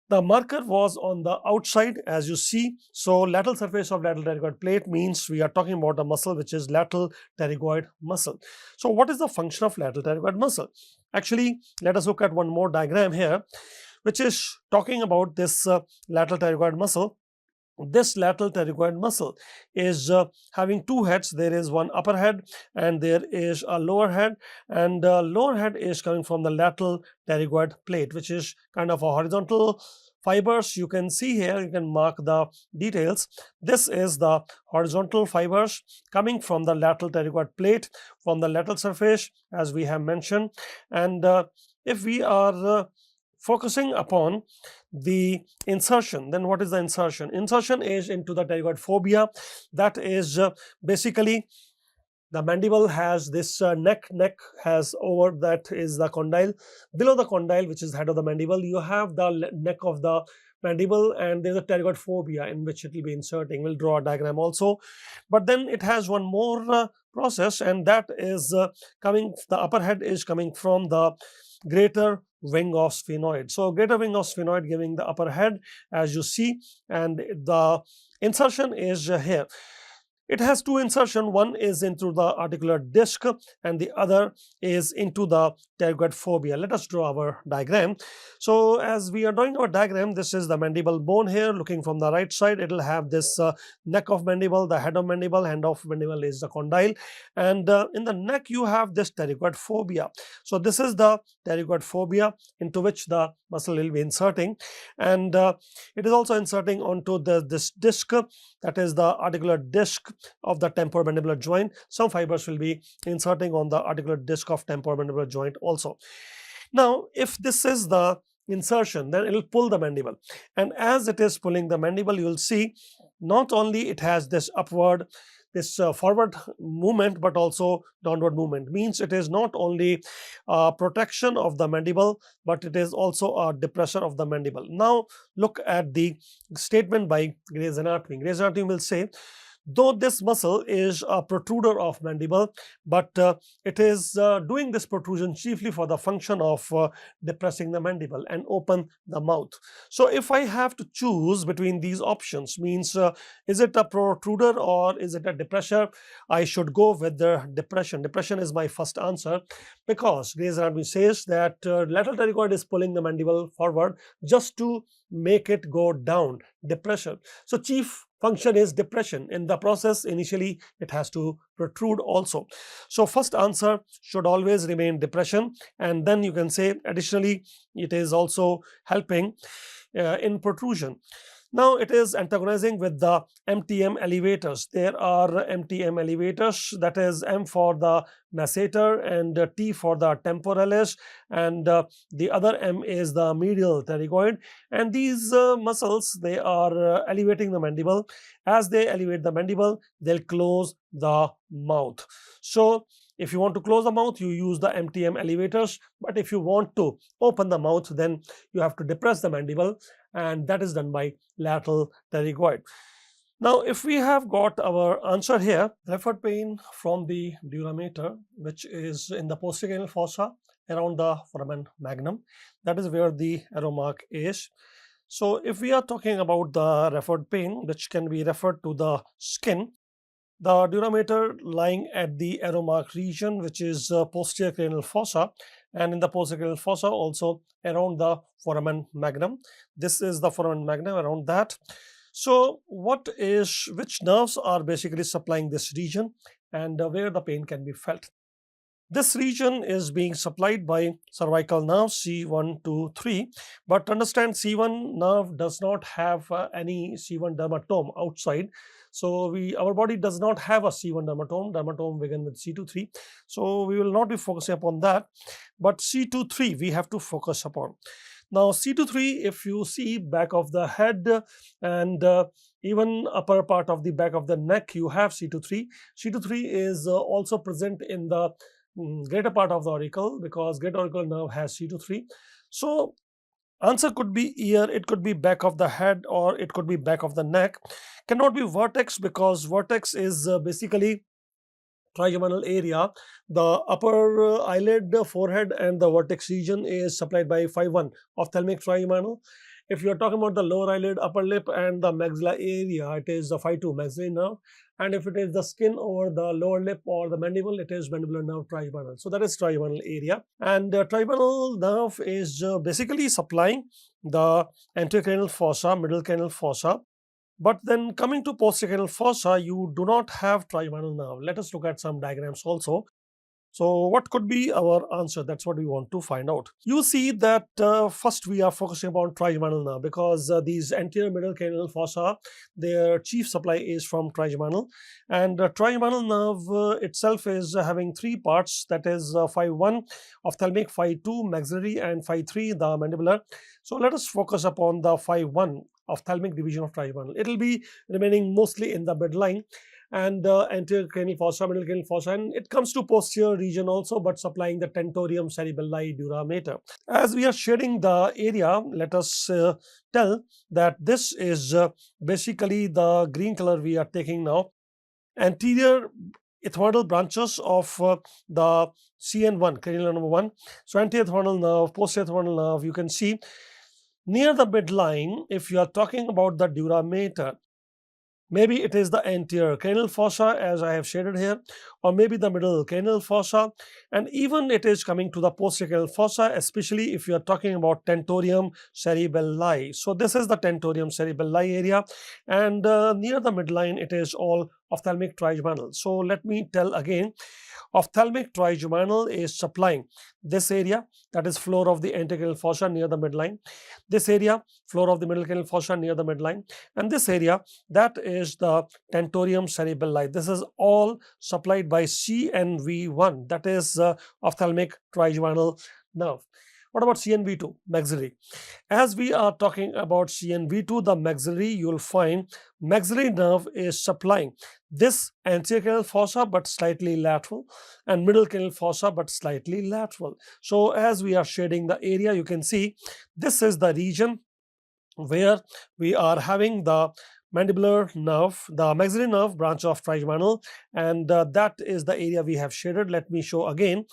Speaker 1: The marker was on the outside, as you see. So lateral surface of lateral pterygoid plate means we are talking about a muscle which is lateral pterygoid muscle. So what is the function of lateral pterygoid muscle? Actually, let us look at one more diagram here, which is talking about this lateral pterygoid muscle. This lateral pterygoid muscle is having two heads. There is one upper head and there is a lower head, and lower head is coming from the lateral pterygoid plate, which is kind of a horizontal fibers. You can see here, you can mark the details. This is the horizontal fibers coming from the lateral pterygoid plate, from the lateral surface, as we have mentioned. And if we are focusing upon the insertion, then what is the insertion? Insertion is into the pterygoid fovea. That is basically the mandible has this neck has over, that is the condyle. Below the condyle, which is the head of the mandible, you have the neck of the mandible, and there's a pterygoid fovea in which it will be inserting. We'll draw a diagram also. But then it has one more process, and that is coming, the upper head is coming from the greater wing of sphenoid. So greater wing of sphenoid giving the upper head, as you see, and the insertion is here. It has two insertion. One is into the articular disc and the other is into the pterygoid fovea. Let us draw our diagram. So as we are drawing our diagram, this is the mandible bone here. Looking from the right side, it will have this neck of mandible, the head of mandible. Hand of mandible is the condyle, and in the neck you have this pterygoid fovea. So this is the pterygoid fovea into which the muscle will be inserting, and it is also inserting onto this disc, that is the articular disc of the temporomandibular joint. Some fibers will be inserting on the articular disc of temporomandibular joint also. Now, if this is the insertion, then it will pull the mandible, and as it is pulling the mandible, you will see not only it has this upward, this forward movement, but also downward movement. Means it is not only protection of the mandible, but it is also a depressor of the mandible. Now look at the statement by Gray's Anatomy. Gray's Anatomy will say Though this muscle is a protruder of mandible, but it is doing this protrusion chiefly for the function of depressing the mandible and open the mouth. So if I have to choose between these options, means is it a protruder or is it a depressor, I should go with the depression. Depression is my first answer, because Gray's anatomy says that lateral pterygoid is pulling the mandible forward just to make it go down. Depression. So chief function is depression. In the process, initially it has to protrude also. So first answer should always remain depression, and then you can say additionally it is also helping in protrusion. Now it is antagonizing with the MTM elevators. There are MTM elevators, that is M for the masseter and T for the temporalis, and the other M is the medial pterygoid. And these muscles, they are elevating the mandible. As they elevate the mandible, they'll close the mouth. So if you want to close the mouth, you use the MTM elevators, but if you want to open the mouth, then you have to depress the mandible, and that is done by lateral pterygoid. Now, if we have got our answer here, referred pain from the dura mater, which is in the posterior cranial fossa around the foramen magnum, that is where the arrow mark is. So if we are talking about the referred pain, which can be referred to the skin, the dura mater lying at the arrow mark region, which is posterior cranial fossa, and in the posterior cranial fossa also around the foramen magnum. This is the foramen magnum, around that. So which nerves are basically supplying this region, and where the pain can be felt? This region is being supplied by cervical nerve C1, 2, 3. But understand, C1 nerve does not have any C1 dermatome outside. So our body does not have a C1 dermatome. Dermatome begin with C2, 3. So we will not be focusing upon that. But C2, 3 we have to focus upon. Now C2, 3, if you see back of the head and even upper part of the back of the neck, you have C2, 3. C2, 3 is also present in the greater part of the auricle, because great auricular nerve has C2, 3. So answer could be ear, it could be back of the head, or it could be back of the neck. Cannot be vertex, because vertex is basically trigeminal area. The upper eyelid, forehead, and the vertex region is supplied by 5-1 ophthalmic trigeminal. If you are talking about the lower eyelid, upper lip, and the maxilla area, it is the 5-2 maxillary nerve. And if it is the skin over the lower lip or the mandible, it is mandibular nerve trigeminal. So that is trigeminal area. And trigeminal nerve is basically supplying the anterior cranial fossa, middle cranial fossa. But then coming to posterior cranial fossa, you do not have trigeminal nerve. Let us look at some diagrams also. So what could be our answer? That's what we want to find out. You see that first we are focusing upon trigeminal nerve, because these anterior middle cranial fossa, their chief supply is from trigeminal. And trigeminal nerve itself is having three parts, that is 5-1 ophthalmic, 5-2 maxillary, and 5-3 the mandibular. So let us focus upon the 5-1 ophthalmic division of trigeminal. It will be remaining mostly in the midline and anterior cranial fossa, middle cranial fossa, and it comes to posterior region also, but supplying the tentorium cerebelli dura mater. As we are shading the area, let us tell that this is basically the green color we are taking now. Anterior ethmoidal branches of the CN1, cranial number 1. So anterior ethmoidal nerve, posterior ethmoidal nerve, you can see near the midline. If you are talking about the dura mater, maybe it is the anterior cranial fossa, as I have shaded here, or maybe the middle cranial fossa, and even it is coming to the posterior cranial fossa, especially if you are talking about tentorium cerebelli. So this is the tentorium cerebelli area, and near the midline it is all ophthalmic trigeminal. So let me tell again. Ophthalmic trigeminal is supplying this area, that is floor of the anterior cranial fossa near the midline. This area, floor of the middle cranial fossa near the midline. And this area, that is the tentorium cerebelli. This is all supplied by CNV1, that is ophthalmic trigeminal nerve. What about CNV2, maxillary? As we are talking about CNV2, the maxillary, you will find maxillary nerve is supplying this anterior cranial fossa but slightly lateral, and middle cranial fossa but slightly lateral. So as we are shading the area, you can see this is the region where we are having the mandibular nerve, the maxillary nerve branch of trigeminal, and that is the area we have shaded. Let me show again.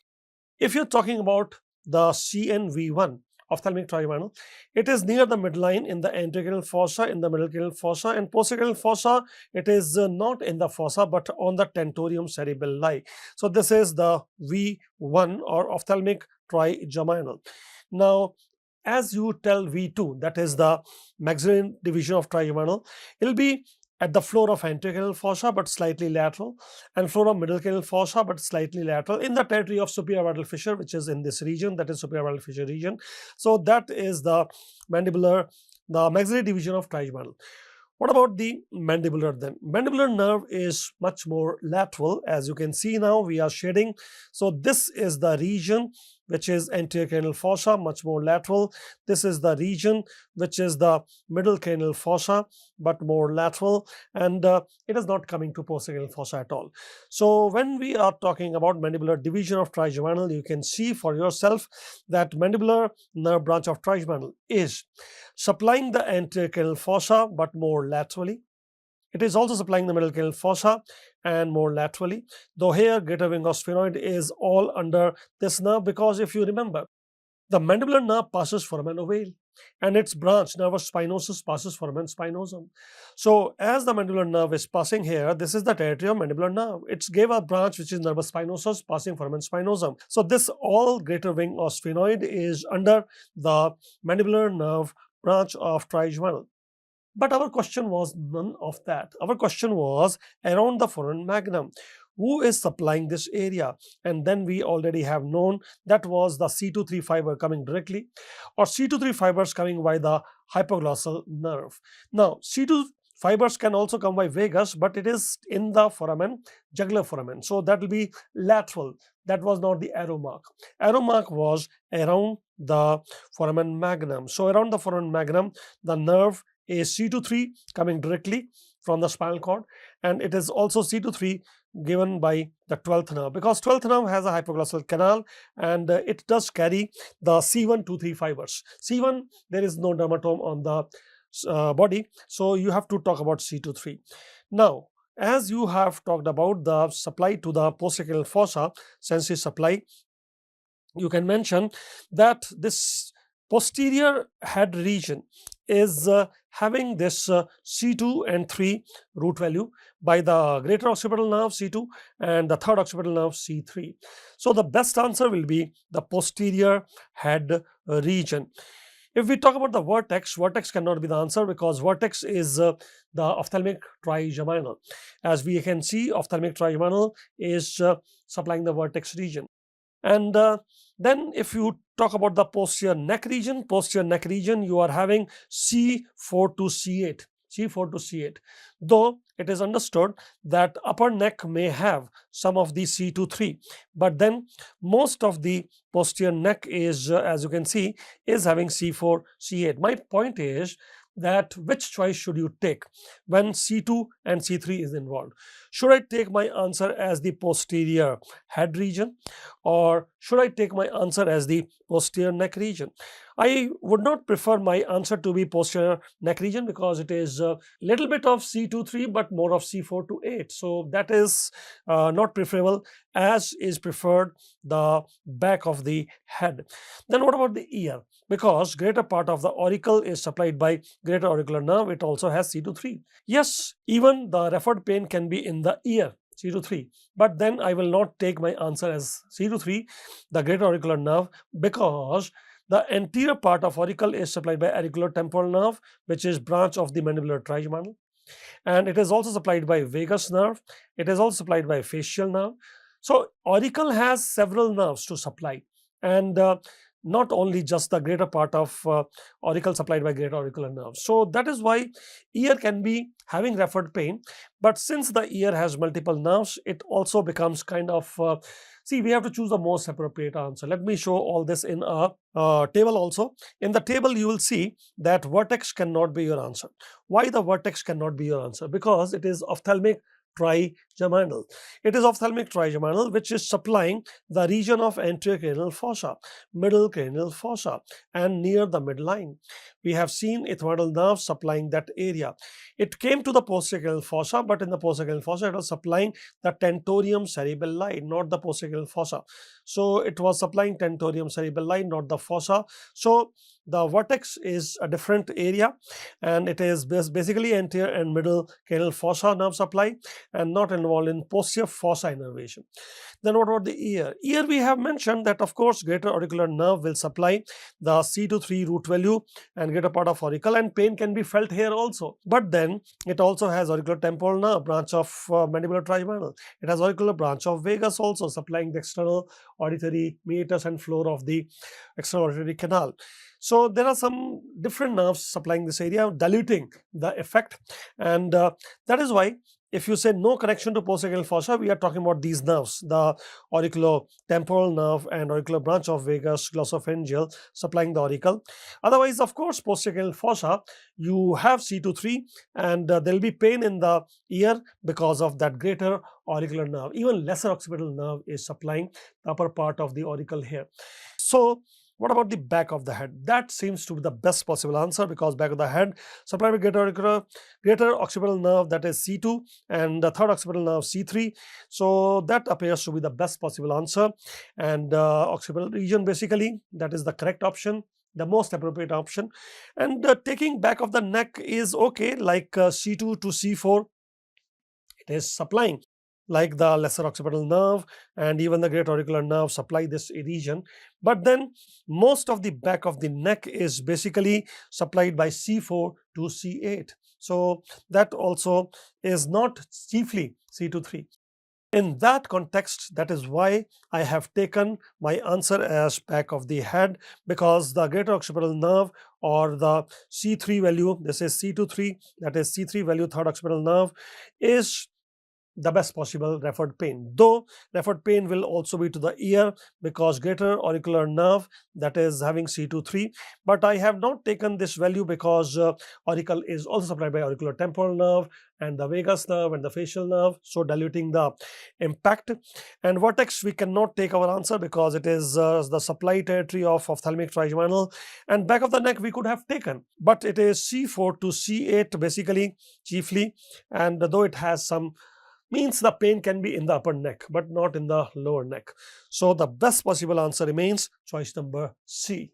Speaker 1: If you're talking about the CNV1, ophthalmic trigeminal, it is near the midline in the anterocranial fossa, in the middle cranial fossa, and posterior fossa. It is not in the fossa but on the tentorium cerebelli. So this is the V1 or ophthalmic trigeminal. Now, as you tell V2, that is the maxillary division of trigeminal, it will be at the floor of anterocranial fossa but slightly lateral, and floor of middle cranial fossa but slightly lateral in the territory of superior parietal fissure, which is in this region, that is superior parietal fissure region. So that is the maxillary division of trigeminal. What about the mandibular then? Mandibular nerve is much more lateral. As you can see now, we are shading. So this is the region which is anterior cranial fossa, much more lateral. This is the region which is the middle cranial fossa, but more lateral, and it is not coming to posterior cranial fossa at all. So when we are talking about mandibular division of trigeminal, you can see for yourself that mandibular nerve branch of trigeminal is supplying the anterior cranial fossa but more laterally. It is also supplying the middle cranial fossa and more laterally, though here greater wing of sphenoid is all under this nerve, because if you remember, the mandibular nerve passes foramen ovale and its branch nervus spinosus passes foramen spinosum. So as the mandibular nerve is passing here, this is the territory of mandibular nerve. It's gave a branch which is nervus spinosus passing foramen spinosum. So this all greater wing of sphenoid is under the mandibular nerve branch of trigeminal. But our question was none of that. Our question was around the foramen magnum. Who is supplying this area? And then we already have known that was the C23 fiber coming directly, or C23 fibers coming by the hypoglossal nerve. Now, C2 fibers can also come by vagus, but it is in the foramen, jugular foramen. So that will be lateral. That was not the arrow mark. Arrow mark was around the foramen magnum. So around the foramen magnum, the nerve is C23 coming directly from the spinal cord, and it is also C23 given by the 12th nerve, because 12th nerve has a hypoglossal canal and it does carry the C1, 2, 3 fibers. C1, there is no dermatome on the body, so you have to talk about C23. Now, as you have talked about the supply to the posterior fossa, sensory supply, you can mention that this posterior head region is having this C2 and 3 root value by the greater occipital nerve C2 and the third occipital nerve C3. So the best answer will be the posterior head region. If we talk about the vertex, vertex cannot be the answer, because vertex is the ophthalmic trigeminal. As we can see, ophthalmic trigeminal is supplying the vertex region. And then if you talk about the posterior neck region, you are having C4 to C8. C4 to C8. Though it is understood that upper neck may have some of the C2, 3, but then most of the posterior neck is, as you can see, is having C4, C8. My point is that which choice should you take when C2 and C3 is involved? Should I take my answer as the posterior head region, or should I take my answer as the posterior neck region? I would not prefer my answer to be posterior neck region, because it is a little bit of C2, 3 but more of C4 to 8. So that is not preferable, as is preferred the back of the head. Then what about the ear? Because greater part of the auricle is supplied by greater auricular nerve, it also has C2, 3. Yes, even the referred pain can be in the ear, C2, 3. But then I will not take my answer as C2, 3, the greater auricular nerve, because the anterior part of auricle is supplied by auricular temporal nerve, which is branch of the mandibular trigeminal. And it is also supplied by vagus nerve. It is also supplied by facial nerve. So auricle has several nerves to supply, and not only just the greater part of auricle supplied by greater auricular nerve. So that is why ear can be having referred pain, but since the ear has multiple nerves, it also becomes kind of see, we have to choose the most appropriate answer. Let me show all this in a table also. In the table, you will see that vertex cannot be your answer. Why the vertex cannot be your answer? Because it is ophthalmic trigeminal. It is ophthalmic trigeminal, which is supplying the region of anterior cranial fossa, middle cranial fossa, and near the midline. we have seen ethmoidal nerve supplying that area. It came to the posterior fossa, but in the posterior fossa, it was supplying the tentorium cerebelli, not the posterior fossa. So it was supplying tentorium cerebelli, not the fossa. So the vertex is a different area, and it is basically anterior and middle canal fossa nerve supply, and not involved in posterior fossa innervation. Then what about the ear? Ear, we have mentioned that of course greater auricular nerve will supply the C to 3 root value and greater part of auricle, and pain can be felt here also. But then it also has auricular temporal nerve, branch of mandibular trigeminal. It has auricular branch of vagus also, supplying the external auditory meatus and floor of the external auditory canal. So there are some different nerves supplying this area, diluting the effect, and that is why if you say no connection to posterior fossa, we are talking about these nerves, the auriculotemporal nerve and auricular branch of vagus glossopharyngeal supplying the auricle. Otherwise, of course, posterior fossa, you have C to 3, and there will be pain in the ear because of that greater auricular nerve. Even lesser occipital nerve is supplying the upper part of the auricle here. So what about the back of the head? That seems to be the best possible answer, because back of the head supplied with greater occipital nerve, that is C2, and the third occipital nerve C3. So that appears to be the best possible answer, and occipital region, basically that is the correct option, the most appropriate option. And taking back of the neck is okay, like C2 to C4 it is supplying, like the lesser occipital nerve and even the great auricular nerve supply this region. But then most of the back of the neck is basically supplied by C4 to C8. So that also is not chiefly C to 3. In that context, that is why I have taken my answer as back of the head, because the greater occipital nerve or the C3 value, this is C to 3, that is C3 value, third occipital nerve, is the best possible referred pain. Though referred pain will also be to the ear, because greater auricular nerve, that is having C to 3, but I have not taken this value because auricle is also supplied by auricular temporal nerve and the vagus nerve and the facial nerve, so diluting the impact. And vertex, we cannot take our answer because it is the supply territory of ophthalmic trigeminal, and back of the neck we could have taken, but it is C4 to C8 basically, chiefly, and though it has some, means the pain can be in the upper neck but not in the lower neck. So the best possible answer remains choice number C,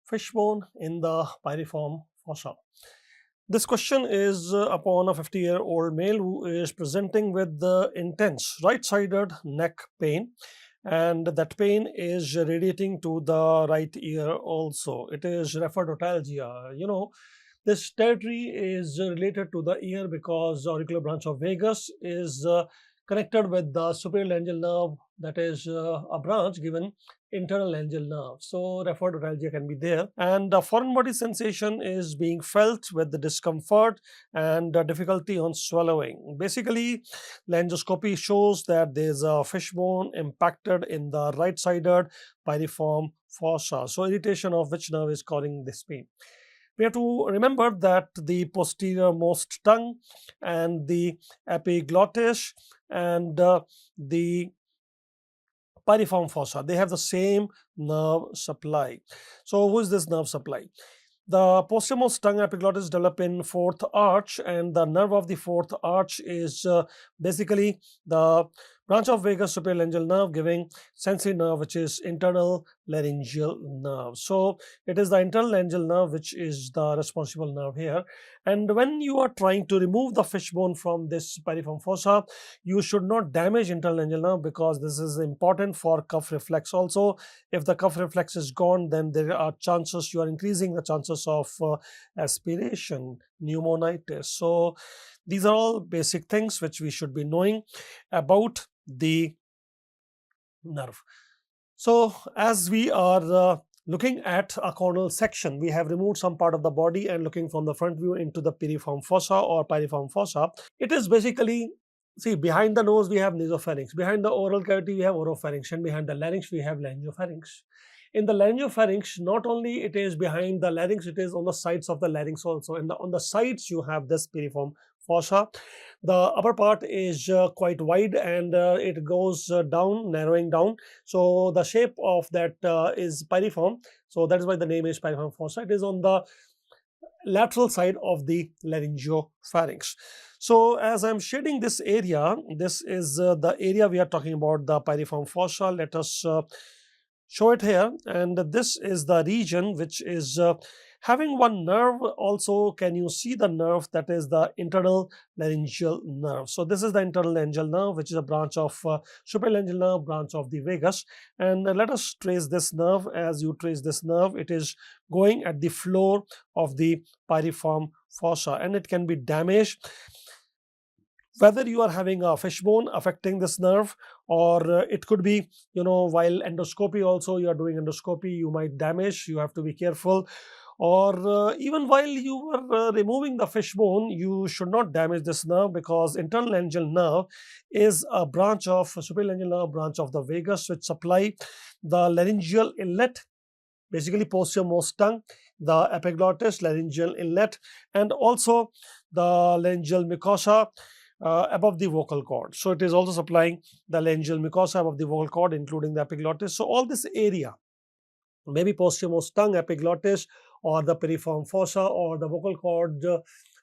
Speaker 1: fishbone in the piriform fossa. This question is upon a 50-year-old male who is presenting with the intense right-sided neck pain, and that pain is radiating to the right ear also. It is referred otalgia. This territory is related to the ear because the auricular branch of vagus is connected with the superior laryngeal nerve, that is a branch given internal laryngeal nerve. So referred otalgia can be there, and the foreign body sensation is being felt with the discomfort and difficulty on swallowing. Basically, laryngoscopy shows that there is a fishbone impacted in the right-sided piriform fossa. So irritation of which nerve is causing this pain? We have to remember that the posterior most tongue and the epiglottis and the piriform fossa, they have the same nerve supply. So who is this nerve supply? The posteriormost tongue epiglottis develop in fourth arch, and the nerve of the fourth arch is basically the branch of vagus superior laryngeal nerve giving sensory nerve, which is internal laryngeal nerve. So it is the internal laryngeal nerve which is the responsible nerve here. And when you are trying to remove the fishbone from this piriform fossa, you should not damage internal laryngeal nerve, because this is important for cuff reflex also. If the cuff reflex is gone, then there are chances, you are increasing the chances of aspiration, pneumonitis. So these are all basic things which we should be knowing about the nerve. So as we are looking at a coronal section, we have removed some part of the body and looking from the front view into the piriform fossa or piriform fossa. It is basically, see, behind the nose we have nasopharynx, behind the oral cavity we have oropharynx, and behind the larynx we have laryngopharynx. In the laryngopharynx, not only it is behind the larynx, it is on the sides of the larynx also, and on the sides you have this piriform fossa. The upper part is quite wide, and it goes down, narrowing down. So the shape of that is piriform. So that is why the name is piriform fossa. It is on the lateral side of the laryngopharynx. So as I'm shading this area, this is the area we are talking about, the piriform fossa. Let us show it here, and this is the region which is having one nerve. Also, can you see the nerve? That is the internal laryngeal nerve. So this is the internal laryngeal nerve, which is a branch of supralaryngeal nerve, branch of the vagus. And let us trace this nerve. As you trace this nerve, it is going at the floor of the piriform fossa, and it can be damaged, whether you are having a fishbone affecting this nerve, or it could be, while endoscopy, also you are doing endoscopy, you might damage, you have to be careful. Or even while you are removing the fishbone, you should not damage this nerve, because internal laryngeal nerve is a branch of supralaryngeal nerve, branch of the vagus, which supply the laryngeal inlet, basically posterior most tongue, the epiglottis, laryngeal inlet, and also the laryngeal mucosa above the vocal cord. So it is also supplying the laryngeal mucosa above the vocal cord, including the epiglottis. So all this area, maybe posterior most tongue, epiglottis, or the piriform fossa, or the vocal cord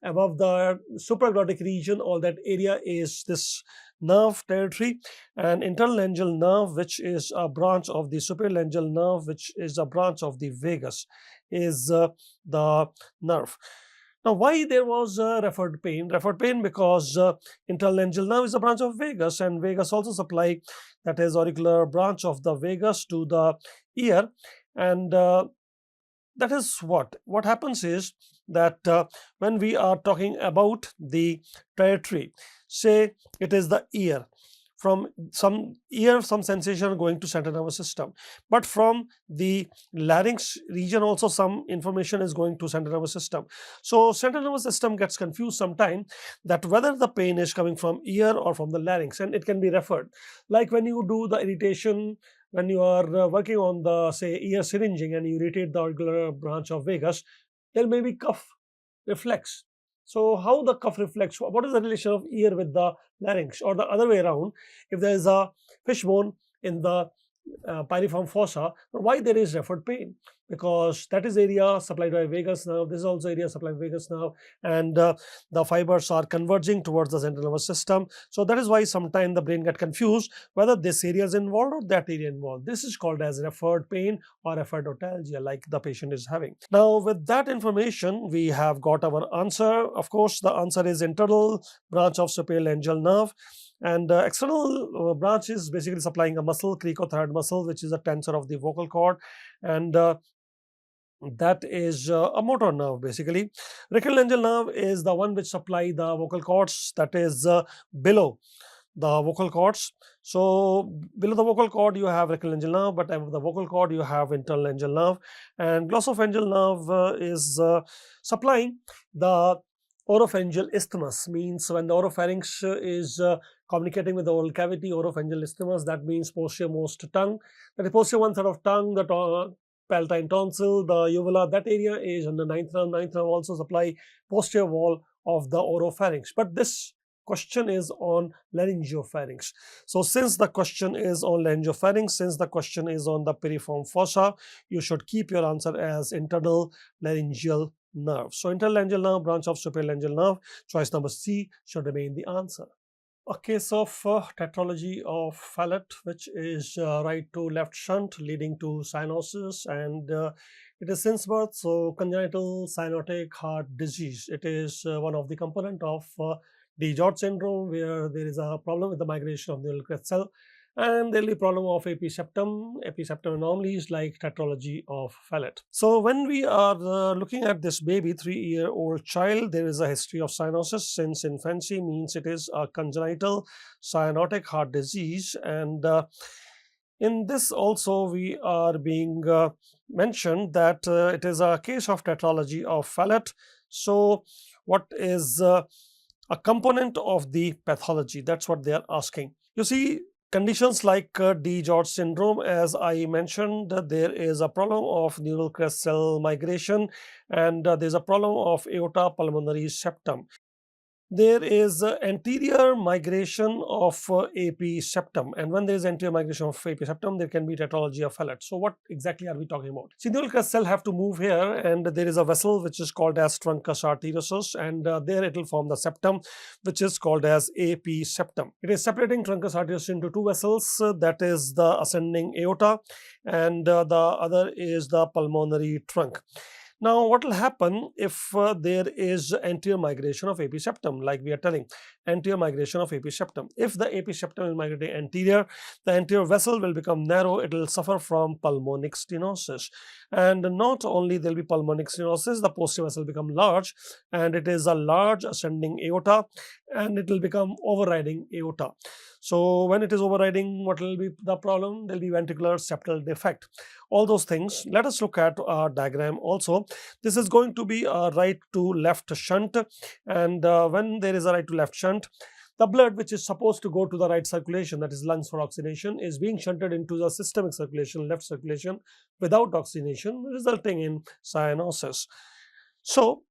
Speaker 1: above the supraglottic region, all that area is this nerve territory. And internal laryngeal nerve, which is a branch of the supralaryngeal nerve, which is a branch of the vagus, is the nerve. Now, why there was referred pain? Referred pain because internal laryngeal nerve is a branch of vagus, and vagus also supply, that is auricular branch of the vagus, to the ear. And that is what happens is that when we are talking about the territory, say it is the ear, from some ear some sensation going to central nervous system, but from the larynx region also some information is going to central nervous system. So central nervous system gets confused sometime, that whether the pain is coming from ear or from the larynx, and it can be referred, like when you do the irritation, when you are working on the, say, ear syringing, and you irritate the auricular branch of vagus, there may be cuff reflex. So how the cuff reflex, what is the relation of ear with the larynx, or the other way around? If there is a fishbone in the piriform fossa, why there is referred pain? Because that is area supplied by vagus nerve, this is also area supplied by vagus nerve, and the fibers are converging towards the central nervous system. So that is why sometimes the brain get confused whether this area is involved or that area involved. This is called as referred pain or referred otalgia, like the patient is having. Now, with that information, we have got our answer. Of course, the answer is internal branch of superior laryngeal nerve, and external branch is basically supplying a muscle, cricothyroid muscle, which is a tensor of the vocal cord, and that is a motor nerve basically. Recurrent nerve is the one which supply the vocal cords, that is below the vocal cords. So below the vocal cord you have recurrent nerve, but above the vocal cord you have internal laryngeal nerve. And glossopharyngeal nerve is supplying the oropharyngeal isthmus, means when the oropharynx is communicating with the oral cavity, oropharyngeal isthmus, that means posterior most tongue, that is posterior one third of tongue, the palatine tonsil, the uvula, that area is on the ninth nerve. Ninth nerve also supply posterior wall of the oropharynx. But this question is on laryngopharynx. So since the question is on laryngopharynx, since the question is on the piriform fossa, you should keep your answer as internal laryngeal nerve. So internal laryngeal nerve, branch of superior laryngeal nerve, choice number C should remain the answer. A case of tetralogy of Fallot, which is right to left shunt leading to cyanosis, and it is since birth, so congenital cyanotic heart disease. It is one of the component of DiGeorge syndrome, where there is a problem with the migration of the neural crest cell, and there will be problem of episeptum anomalies like tetralogy of Fallot. So when we are looking at this baby, 3-year-old child, there is a history of cyanosis since infancy, means it is a congenital cyanotic heart disease. And in this also we are being mentioned that it is a case of tetralogy of Fallot. So what is a component of the pathology? That's what they are asking. You see, conditions like DiGeorge syndrome, as I mentioned, there is a problem of neural crest cell migration, and there is a problem of aorta pulmonary septum. there is anterior migration of AP septum, and when there is anterior migration of AP septum, there can be tetralogy of Fallot. So what exactly are we talking about? See, the nucleus cell have to move here, and there is a vessel which is called as truncus arteriosus, and there it will form the septum, which is called as AP septum. It is separating truncus arteriosus into two vessels, that is the ascending aorta, and the other is the pulmonary trunk. Now, what will happen if there is anterior migration of AP septum, like we are telling, anterior migration of AP septum? If the AP septum is migrating anterior, the anterior vessel will become narrow. It will suffer from pulmonic stenosis. And not only there will be pulmonic stenosis, the posterior vessel will become large, and it is a large ascending aorta, and it will become overriding aorta. So when it is overriding, what will be the problem? There will be ventricular septal defect. All those things. Let us look at our diagram also. This is going to be a right to left shunt, and when there is a right to left shunt, the blood which is supposed to go to the right circulation, that is lungs for oxygenation, is being shunted into the systemic circulation, left circulation, without oxygenation, resulting in cyanosis. So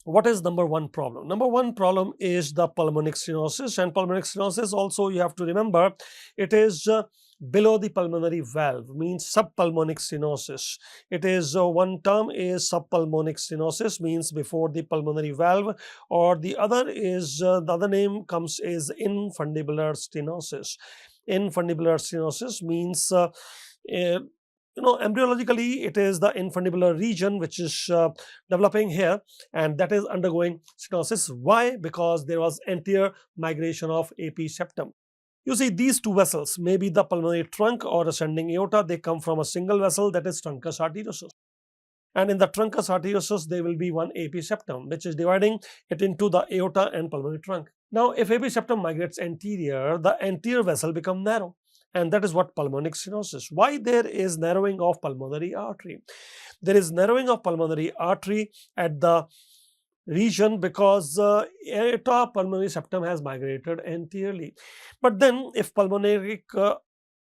Speaker 1: what is number one problem? Number one problem is the pulmonic stenosis, and pulmonic stenosis also, you have to remember, it is below the pulmonary valve, means subpulmonic stenosis. It is one term is subpulmonic stenosis, means before the pulmonary valve, or the other is the other name comes is infundibular stenosis. Infundibular stenosis means embryologically it is the infundibular region which is developing here, and that is undergoing stenosis. Why? Because there was anterior migration of AP septum. You see, these two vessels, maybe the pulmonary trunk or ascending aorta, they come from a single vessel, that is truncus arteriosus. And in the truncus arteriosus, there will be one AP septum, which is dividing it into the aorta and pulmonary trunk. Now, if AP septum migrates anterior, the anterior vessel becomes narrow. And that is what pulmonic stenosis. Why there is narrowing of pulmonary artery? There is narrowing of pulmonary artery at the region because aorta pulmonary septum has migrated anteriorly. But then if pulmonary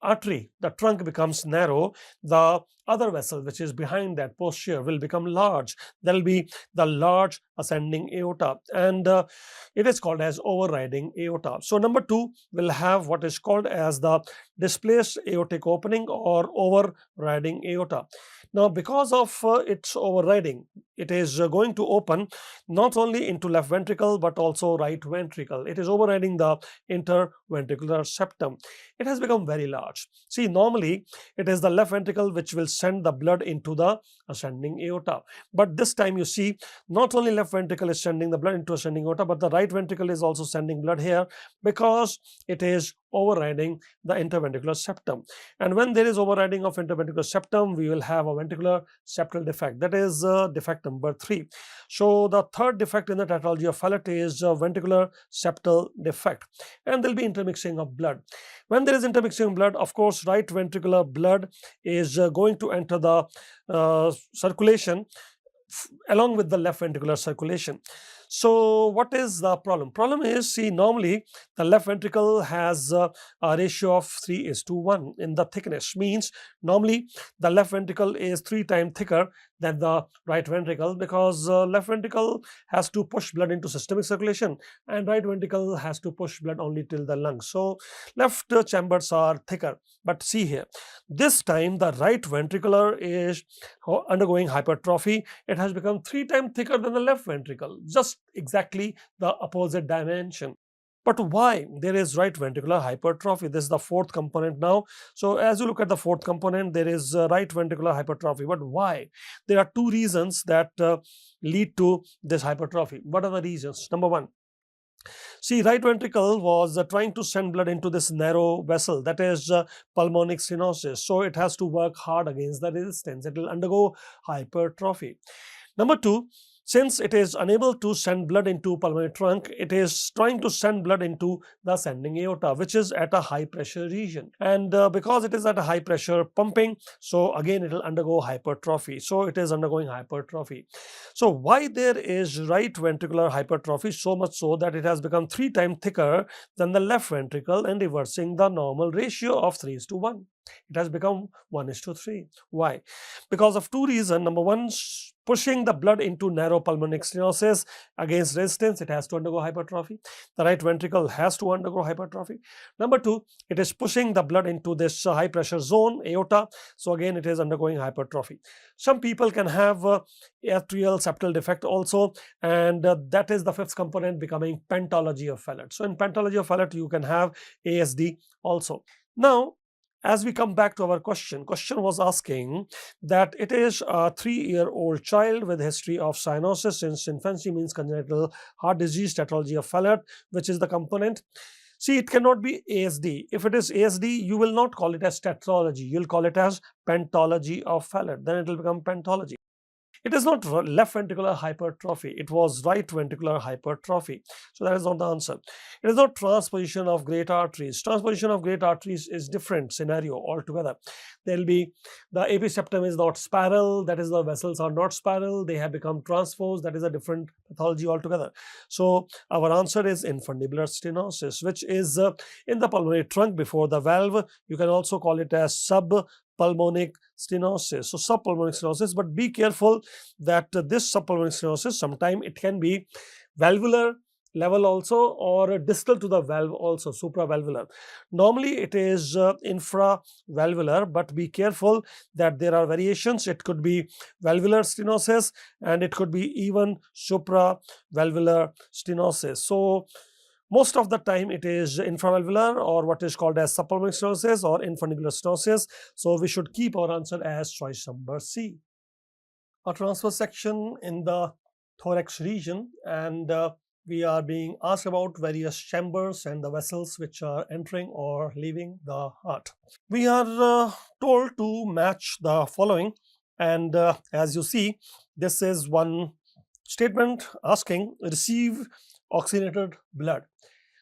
Speaker 1: artery, the trunk becomes narrow, the other vessel which is behind that posterior will become large. There will be the large ascending aorta, and it is called as overriding aorta. So number two will have what is called as the displaced aortic opening or overriding aorta. Now, because of its overriding, it is going to open not only into left ventricle but also right ventricle. It is overriding the interventricular septum. It has become very large. See, normally it is the left ventricle which will send the blood into the ascending aorta. But this time you see, not only left ventricle is sending the blood into ascending aorta, but the right ventricle is also sending blood here because it is overriding the interventricular septum. And when there is overriding of interventricular septum, we will have a ventricular septal defect. That is defect number 3. So the third defect in the tetralogy of Fallot is ventricular septal defect, and there will be intermixing of blood. When there is intermixing of blood, of course, right ventricular blood is going to enter the circulation along with the left ventricular circulation. So what is the problem? Problem is, see, normally the left ventricle has a ratio of 3:1 in the thickness. Means normally the left ventricle is 3 times thicker than the right ventricle, because left ventricle has to push blood into systemic circulation and right ventricle has to push blood only till the lungs. So left chambers are thicker. But see here, this time the right ventricular is undergoing hypertrophy. It has become 3 times thicker than the left ventricle, just exactly the opposite dimension. But why there is right ventricular hypertrophy? This is the fourth component now. So as you look at the fourth component, there is right ventricular hypertrophy. But why? There are two reasons that lead to this hypertrophy. What are the reasons? Number one, see, right ventricle was trying to send blood into this narrow vessel, that is pulmonic stenosis. So it has to work hard against the resistance. It will undergo hypertrophy. Number two, since it is unable to send blood into pulmonary trunk, it is trying to send blood into the ascending aorta, which is at a high pressure region. And because it is at a high pressure pumping, so again it will undergo hypertrophy. So it is undergoing hypertrophy. So why there is right ventricular hypertrophy? So much so that it has become 3 times thicker than the left ventricle and reversing the normal ratio of 3:1. It has become 1:3. Why? Because of two reasons. Number one, pushing the blood into narrow pulmonary stenosis against resistance, it has to undergo hypertrophy. The right ventricle has to undergo hypertrophy. Number two, it is pushing the blood into this high pressure zone, aorta. So again, it is undergoing hypertrophy. Some people can have atrial septal defect also, and that is the fifth component, becoming pentology of Fallot. So in pentology of Fallot, you can have ASD also. Now, as we come back to our question was asking that it is a 3-year-old child with history of cyanosis since infancy, means congenital heart disease, tetralogy of Fallot, which is the component. See, it cannot be ASD. If it is ASD, you will not call it as tetralogy. You'll call it as pentology of Fallot. Then it will become pentology. It is not left ventricular hypertrophy, it was right ventricular hypertrophy. So that is not the answer. It is not transposition of great arteries. Transposition of great arteries is different scenario altogether. There will be the episeptum is not spiral, that is the vessels are not spiral, they have become transposed, that is a different pathology altogether. So our answer is infundibular stenosis, which is in the pulmonary trunk before the valve. You can also call it as subpulmonic stenosis. So subpulmonic stenosis, but be careful that this subpulmonic stenosis, sometime it can be valvular level also, or distal to the valve also, supravalvular. Normally it is infravalvular, but be careful that there are variations. It could be valvular stenosis and it could be even supravalvular stenosis. So most of the time it is infravalvular, or what is called as subpulmonary stenosis or infundibular stenosis. So we should keep our answer as choice number C. A transverse section in the thorax region, and we are being asked about various chambers and the vessels which are entering or leaving the heart. We are told to match the following, and as you see, this is one statement asking receive oxygenated blood.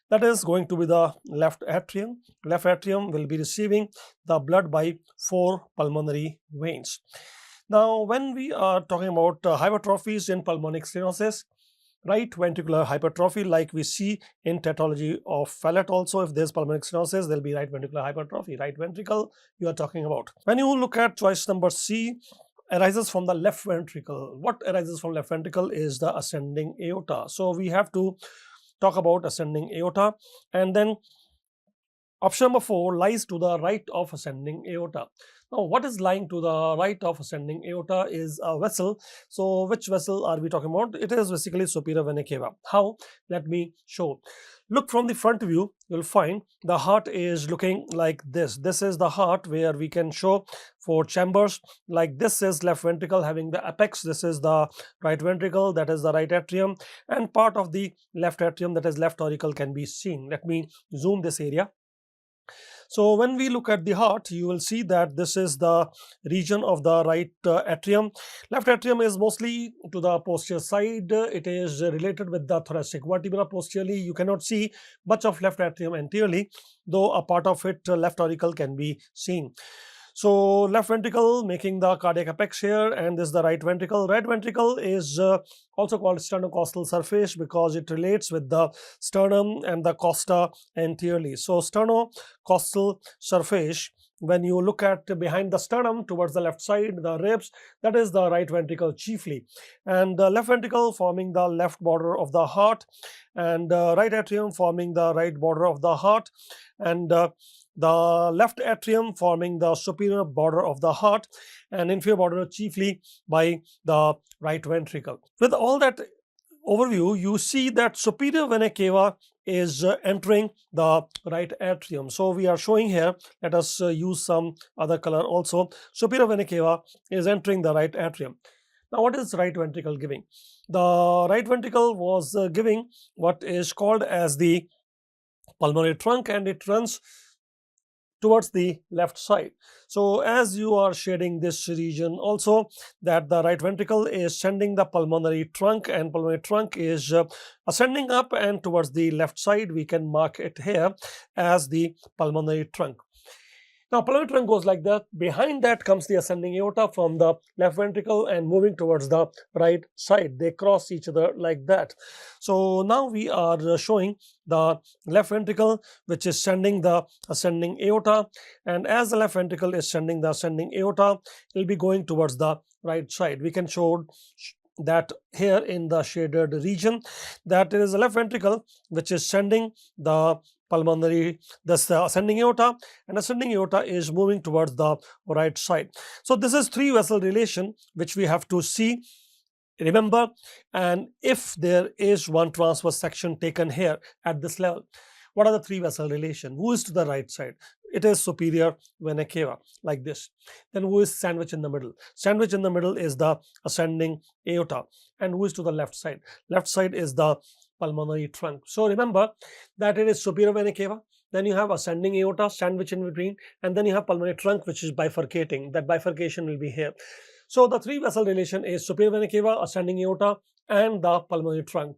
Speaker 1: That is going to be the left atrium. Left atrium will be receiving the blood by 4 pulmonary veins. Now, when we are talking about hypertrophies in pulmonic stenosis, right ventricular hypertrophy, like we see in tetralogy of Fallot also, if there's pulmonary stenosis, there'll be right ventricular hypertrophy. Right ventricle you are talking about. When you look at choice number C, arises from the left ventricle. What arises from left ventricle is the ascending aorta. So we have to talk about ascending aorta, and then option number 4 lies to the right of ascending aorta. Now, what is lying to the right of ascending aorta is a vessel. So which vessel are we talking about? It is basically superior vena cava. How? Let me show. Look from the front view, you'll find the heart is looking like this. This is the heart, where we can show 4 chambers. Like this is left ventricle having the apex. This is the right ventricle, that is the right atrium, and part of the left atrium, that is left auricle, can be seen. Let me zoom this area. So when we look at the heart, you will see that this is the region of the right atrium. Left atrium is mostly to the posterior side. It is related with the thoracic vertebra posteriorly. You cannot see much of left atrium anteriorly, though a part of it, left auricle, can be seen. So left ventricle making the cardiac apex here, and this is the right ventricle. Right ventricle is also called sternocostal surface because it relates with the sternum and the costa anteriorly. So sternocostal surface, when you look at behind the sternum towards the left side, the ribs, that is the right ventricle chiefly, and the left ventricle forming the left border of the heart, and right atrium forming the right border of the heart, and the left atrium forming the superior border of the heart, and inferior border chiefly by the right ventricle. With all that overview, you see that superior vena cava is entering the right atrium. So we are showing here, let us use some other color also. Superior vena cava is entering the right atrium. Now, what is right ventricle giving? The right ventricle was giving what is called as the pulmonary trunk, and it runs towards the left side. So as you are shading this region also, that the right ventricle is sending the pulmonary trunk, and pulmonary trunk is ascending up and towards the left side. We can mark it here as the pulmonary trunk. Now, pulmonary trunk goes like that. Behind that comes the ascending aorta from the left ventricle and moving towards the right side. They cross each other like that. So now we are showing the left ventricle, which is sending the ascending aorta. And as the left ventricle is sending the ascending aorta, it will be going towards the right side. We can show that here in the shaded region, that there is a left ventricle which is sending the pulmonary, this ascending aorta, and ascending aorta is moving towards the right side. So this is three vessel relation which we have to see, remember. And if there is one transverse section taken here at this level, what are the three vessel relation? Who is to the right side? It is superior vena cava, like this. Then who is sandwich in the middle? Sandwich in the middle is the ascending aorta. And who is to the left side? Left side is the pulmonary trunk. So remember that it is superior vena cava, then you have ascending aorta, sandwich in between, and then you have pulmonary trunk which is bifurcating. That bifurcation will be here. So the three vessel relation is superior vena cava, ascending aorta, and the pulmonary trunk.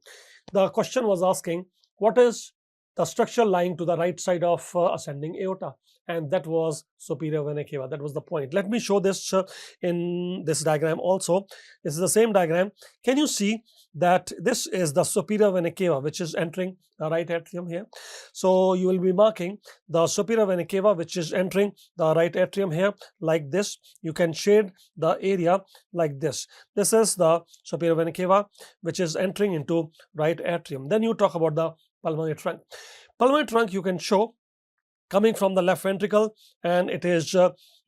Speaker 1: The question was asking what is the structure lying to the right side of ascending aorta, and that was superior vena cava. That was the point. Let me show this in this diagram also. This is the same diagram. Can you see that this is the superior vena cava which is entering the right atrium here? So you will be marking the superior vena cava which is entering the right atrium here like this. You can shade the area like this. This is the superior vena cava which is entering into right atrium. Then you talk about the pulmonary trunk. Pulmonary trunk you can show coming from the left ventricle, and it is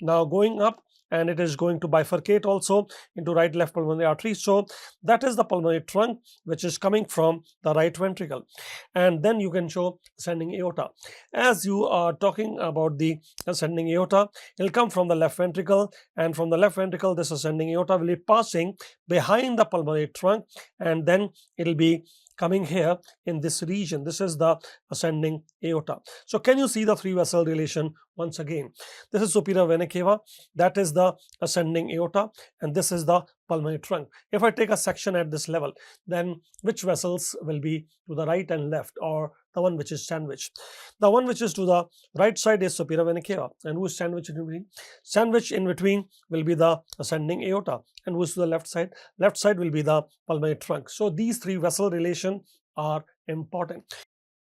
Speaker 1: now going up, and it is going to bifurcate also into right left pulmonary artery. So that is the pulmonary trunk which is coming from the right ventricle. And then you can show ascending aorta. As you are talking about the ascending aorta, it will come from the left ventricle, and from the left ventricle this ascending aorta will be passing behind the pulmonary trunk, and then it will be coming here in this region. This is the ascending aorta. So can you see the three vessel relation once again? This is superior vena cava, that is the ascending aorta, and this is the pulmonary trunk. If I take a section at this level, then which vessels will be to the right and left, or the one which is sandwich? The one which is to the right side is superior vena cava, and who is sandwich in between? Sandwich in between will be the ascending aorta, and who is to the left side? Left side will be the pulmonary trunk. So these three vessel relation are important.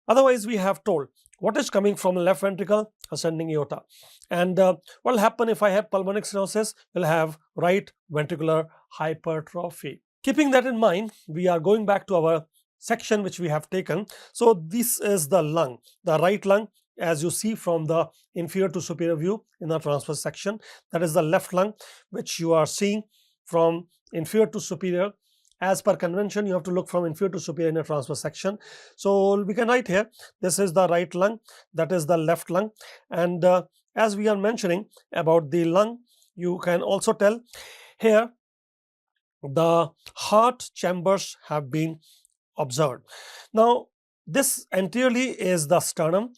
Speaker 1: Otherwise, we have told what is coming from the left ventricle, ascending aorta. And what will happen if I have pulmonary stenosis? We'll have right ventricular hypertrophy. Keeping that in mind, we are going back to our section which we have taken. So this is the lung, the right lung, as you see from the inferior to superior view in the transverse section. That is the left lung which you are seeing from inferior to superior. As per convention, you have to look from inferior to superior in a transverse section. So we can write here, this is the right lung, that is the left lung. And as we are mentioning about the lung, you can also tell here the heart chambers have been observed. Now, this anteriorly is the sternum,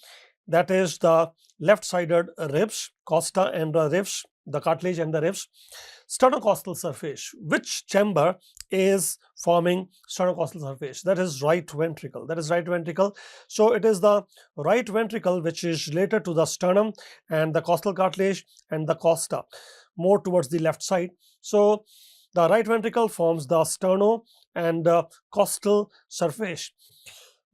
Speaker 1: that is the left-sided ribs, costa and the ribs, the cartilage and the ribs. Sternocostal surface. Which chamber is forming sternocostal surface? That is right ventricle. That is right ventricle. So it is the right ventricle which is related to the sternum and the costal cartilage and the costa, more towards the left side. So the right ventricle forms the sterno and costal surface.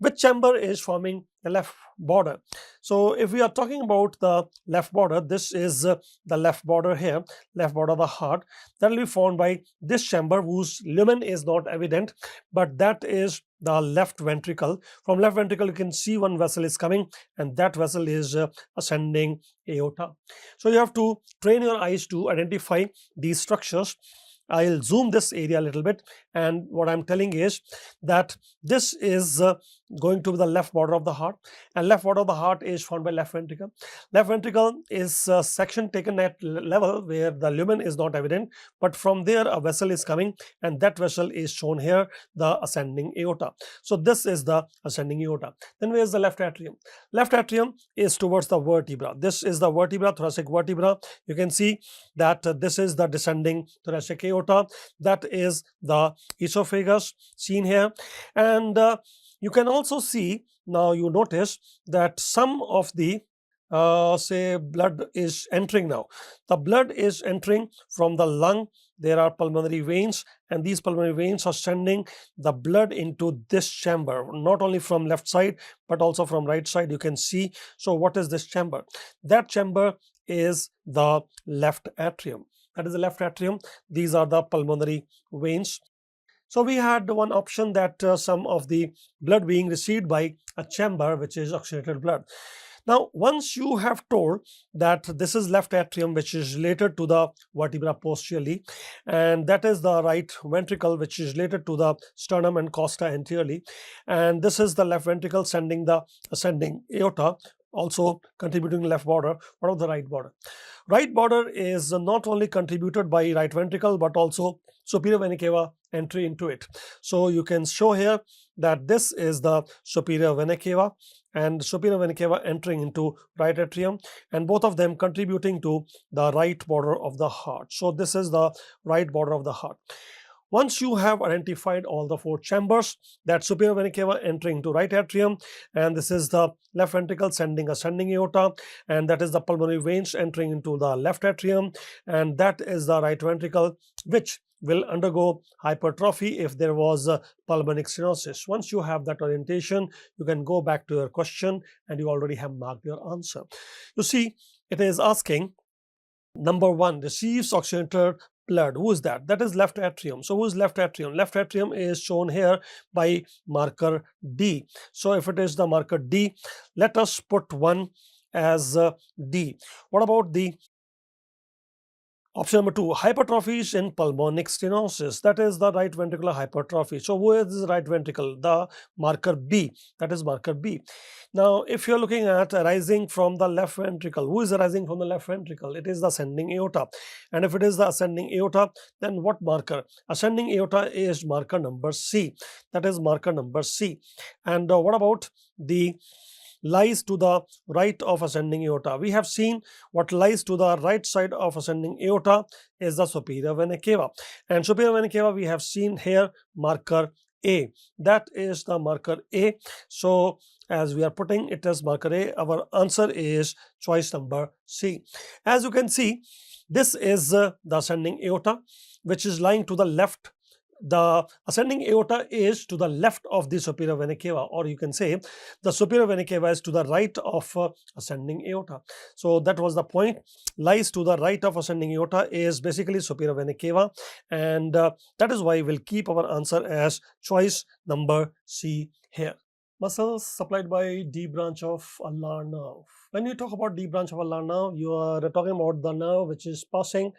Speaker 1: Which chamber is forming the left border? So if we are talking about the left border, this is the left border here, left border of the heart. That will be formed by this chamber whose lumen is not evident, but that is the left ventricle. From left ventricle you can see one vessel is coming, and that vessel is ascending aorta. So you have to train your eyes to identify these structures. I'll zoom this area a little bit, and what I'm telling is that this is going to be the left border of the heart, and left border of the heart is formed by left ventricle. Left ventricle is a section taken at level where the lumen is not evident, but from there a vessel is coming, and that vessel is shown here, the ascending aorta. So this is the ascending aorta. Then where is the left atrium? Left atrium is towards the vertebra. This is the vertebra, thoracic vertebra. You can see that this is the descending thoracic aorta. That is the esophagus seen here, and you can also see, now you notice that some of the say blood is entering now. The blood is entering from the lung. There are pulmonary veins, and these pulmonary veins are sending the blood into this chamber, not only from left side but also from right side. You can see. So what is this chamber? That chamber is the left atrium. That is the left atrium. These are the pulmonary veins. So we had one option that some of the blood being received by a chamber which is oxygenated blood. Now, once you have told that this is left atrium, which is related to the vertebra posteriorly, and that is the right ventricle, which is related to the sternum and costa anteriorly, and this is the left ventricle sending the ascending aorta, also contributing left border. What of the right border? Right border is not only contributed by right ventricle but also superior vena cava entry into it. So you can show here that this is the superior vena cava and superior vena cava entering into right atrium, and both of them contributing to the right border of the heart. So this is the right border of the heart. Once you have identified all the four chambers, that superior vena cava entering to right atrium, and this is the left ventricle sending ascending aorta, and that is the pulmonary veins entering into the left atrium, and that is the right ventricle which will undergo hypertrophy if there was a pulmonary stenosis. Once you have that orientation, you can go back to your question and you already have marked your answer. You see, it is asking number 1 receives oxygenated blood. Who is that? That is left atrium. So who is left atrium? Left atrium is shown here by marker D. So if it is the marker D, let us put 1 as D. What about the option number 2, hypertrophies in pulmonic stenosis? That is the right ventricular hypertrophy. So who is the right ventricle? The marker B. That is marker B. Now, if you're looking at arising from the left ventricle, who is arising from the left ventricle? It is the ascending aorta. And if it is the ascending aorta, then what marker? Ascending aorta is marker number C. That is marker number C. And what about the lies to the right of ascending aorta? We have seen what lies to the right side of ascending aorta is the superior vena cava, and superior vena cava we have seen here marker A. That is the marker A. So as we are putting it as marker A, our answer is choice number C. As you can see, this is the ascending aorta which is lying to the left. The ascending aorta is to the left of the superior vena cava, or you can say the superior vena cava is to the right of ascending aorta. So that was the point. Lies to the right of ascending aorta is basically superior vena cava, and that is why we'll keep our answer as choice number C here. Muscles supplied by D branch of ulnar nerve. When you talk about D branch of ulnar nerve, you are talking about the nerve which is passing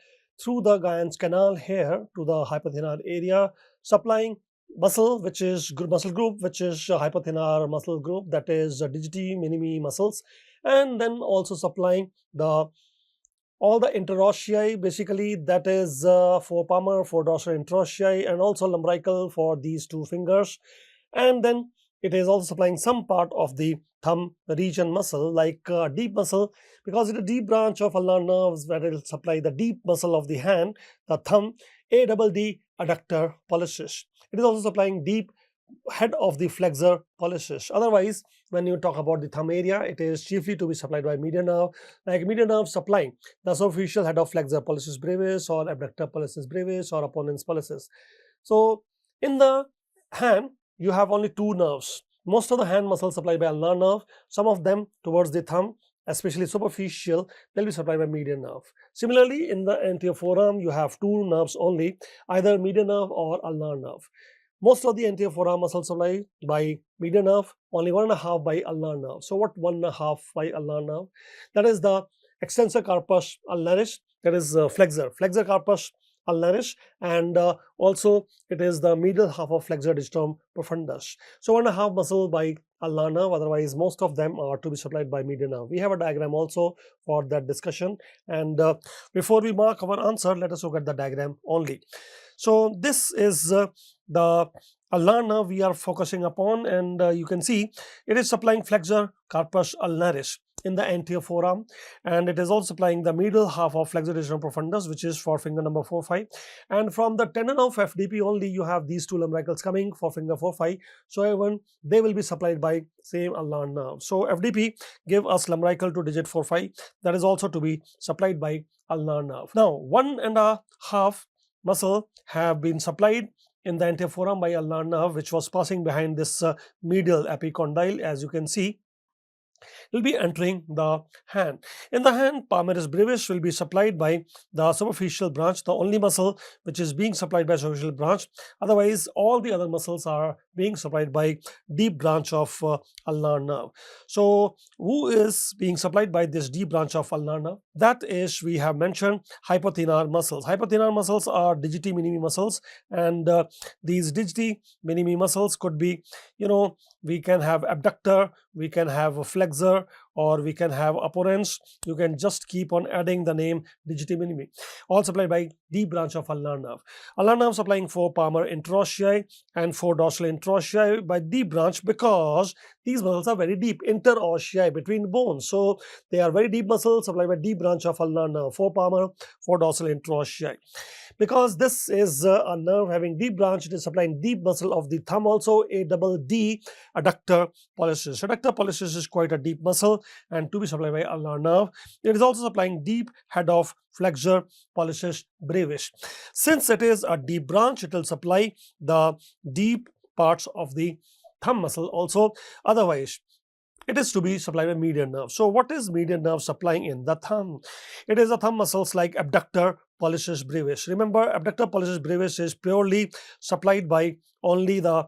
Speaker 1: through the Guyon's canal here to the hypothenar area, supplying muscle, which is muscle group, which is hypothenar muscle group, that is digiti minimi muscles, and then also supplying the all the interossei, basically that is for palmar, for dorsal interossei, and also lumbrical for these two fingers, and then it is also supplying some part of the thumb region muscle, like deep muscle, because it is a deep branch of ulnar nerves that will supply the deep muscle of the hand, the thumb, ADD adductor pollicis. It is also supplying deep head of the flexor pollicis. Otherwise, when you talk about the thumb area, it is chiefly to be supplied by median nerve, like median nerve supplying the superficial head of flexor pollicis brevis or abductor pollicis brevis or opponens pollicis. So in the hand, you have only two nerves. Most of the hand muscles supplied by ulnar nerve, some of them towards the thumb, especially superficial, they'll be supplied by median nerve. Similarly, in the anterior forearm, you have two nerves only, either median nerve or ulnar nerve. Most of the anterior forearm muscles supplied by median nerve, only 1.5 by ulnar nerve. So what 1.5 by ulnar nerve? That is the extensor carpus ulnaris, that is flexor carpus ulnaris, and also it is the medial half of flexor digitum profundus. So 1.5 muscle by ulnar nerve, otherwise most of them are to be supplied by median nerve. We have a diagram also for that discussion, and before we mark our answer, let us look at the diagram only. So this is the ulnar nerve we are focusing upon, and you can see it is supplying flexor carpus ulnaris. in the anterior forearm, and it is also supplying the middle half of flexor digitorum profundus, which is for finger number 4, 5. And from the tendon of FDP only, you have these two lumbricals coming for finger 4, 5. So even they will be supplied by same ulnar nerve. So FDP give us lumbrical to digit 4, 5. That is also to be supplied by ulnar nerve. Now, 1.5 muscle have been supplied in the anterior forearm by ulnar nerve, which was passing behind this medial epicondyle, as you can see, will be entering the hand. In the hand, palmaris brevis will be supplied by the superficial branch, the only muscle which is being supplied by superficial branch. Otherwise, all the other muscles are being supplied by deep branch of ulnar nerve. So, who is being supplied by this deep branch of ulnar nerve? That is, we have mentioned hypothenar muscles. Hypothenar muscles are digiti minimi muscles, and these digiti minimi muscles could be, we can have abductor, we can have a flexor, or we can have opponents. You can just keep on adding the name digiti minimi, all supplied by deep branch of ulnar nerve. Ulnar nerve supplying 4 palmar interossei and 4 dorsal interossei by deep branch, because these muscles are very deep, interossei, between bones. So they are very deep muscles supplied by deep branch of ulnar nerve, 4 palmar, 4 dorsal interossei. Because this is a nerve having deep branch, it is supplying deep muscle of the thumb also, a double D, adductor pollicis. Adductor pollicis is quite a deep muscle and to be supplied by ulnar nerve. It is also supplying deep head of flexor pollicis brevis. Since it is a deep branch, it will supply the deep parts of the thumb muscle also. Otherwise, it is to be supplied by median nerve. So what is median nerve supplying in the thumb? It is the thumb muscles like abductor pollicis brevis. Remember, abductor pollicis brevis is purely supplied by only the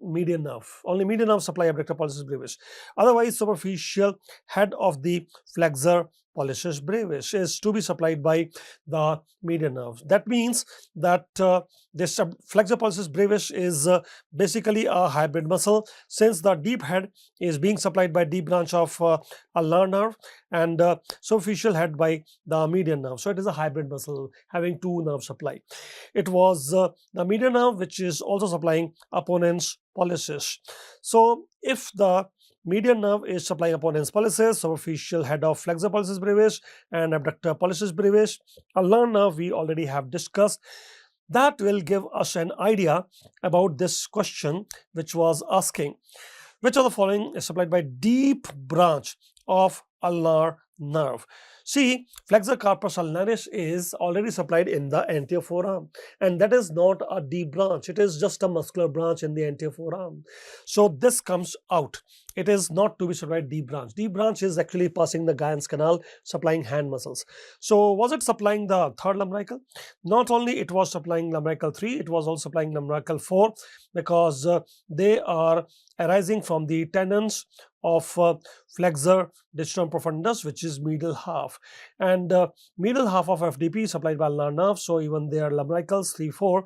Speaker 1: median nerve. Only median nerve supply abductor pollicis brevis. Otherwise, superficial head of the flexor pollicis brevis is to be supplied by the median nerve. That means that this flexor pollicis brevis is basically a hybrid muscle, since the deep head is being supplied by deep branch of ulnar nerve and superficial head by the median nerve. So it is a hybrid muscle having two nerve supply. It was the median nerve which is also supplying opponens pollicis. So if the median nerve is supplying opponens pollicis, superficial head of flexor pollicis brevis and abductor pollicis brevis, ulnar nerve we already have discussed. That will give us an idea about this question which was asking, which of the following is supplied by deep branch of ulnar nerve? See, flexor carpus ulnaris is already supplied in the anterior forearm, and that is not a deep branch. It is just a muscular branch in the anterior forearm. So this comes out. It is not to be supplied deep branch. Deep branch is actually passing the Guyon's canal, supplying hand muscles. So was it supplying the third lumbrical? Not only it was supplying lumbrical 3, it was also supplying lumbrical 4, because they are arising from the tendons of flexor digitorum profundus, which is medial half, and medial half of FDP is supplied by ulnar nerve. So even their lumbricals 3, 4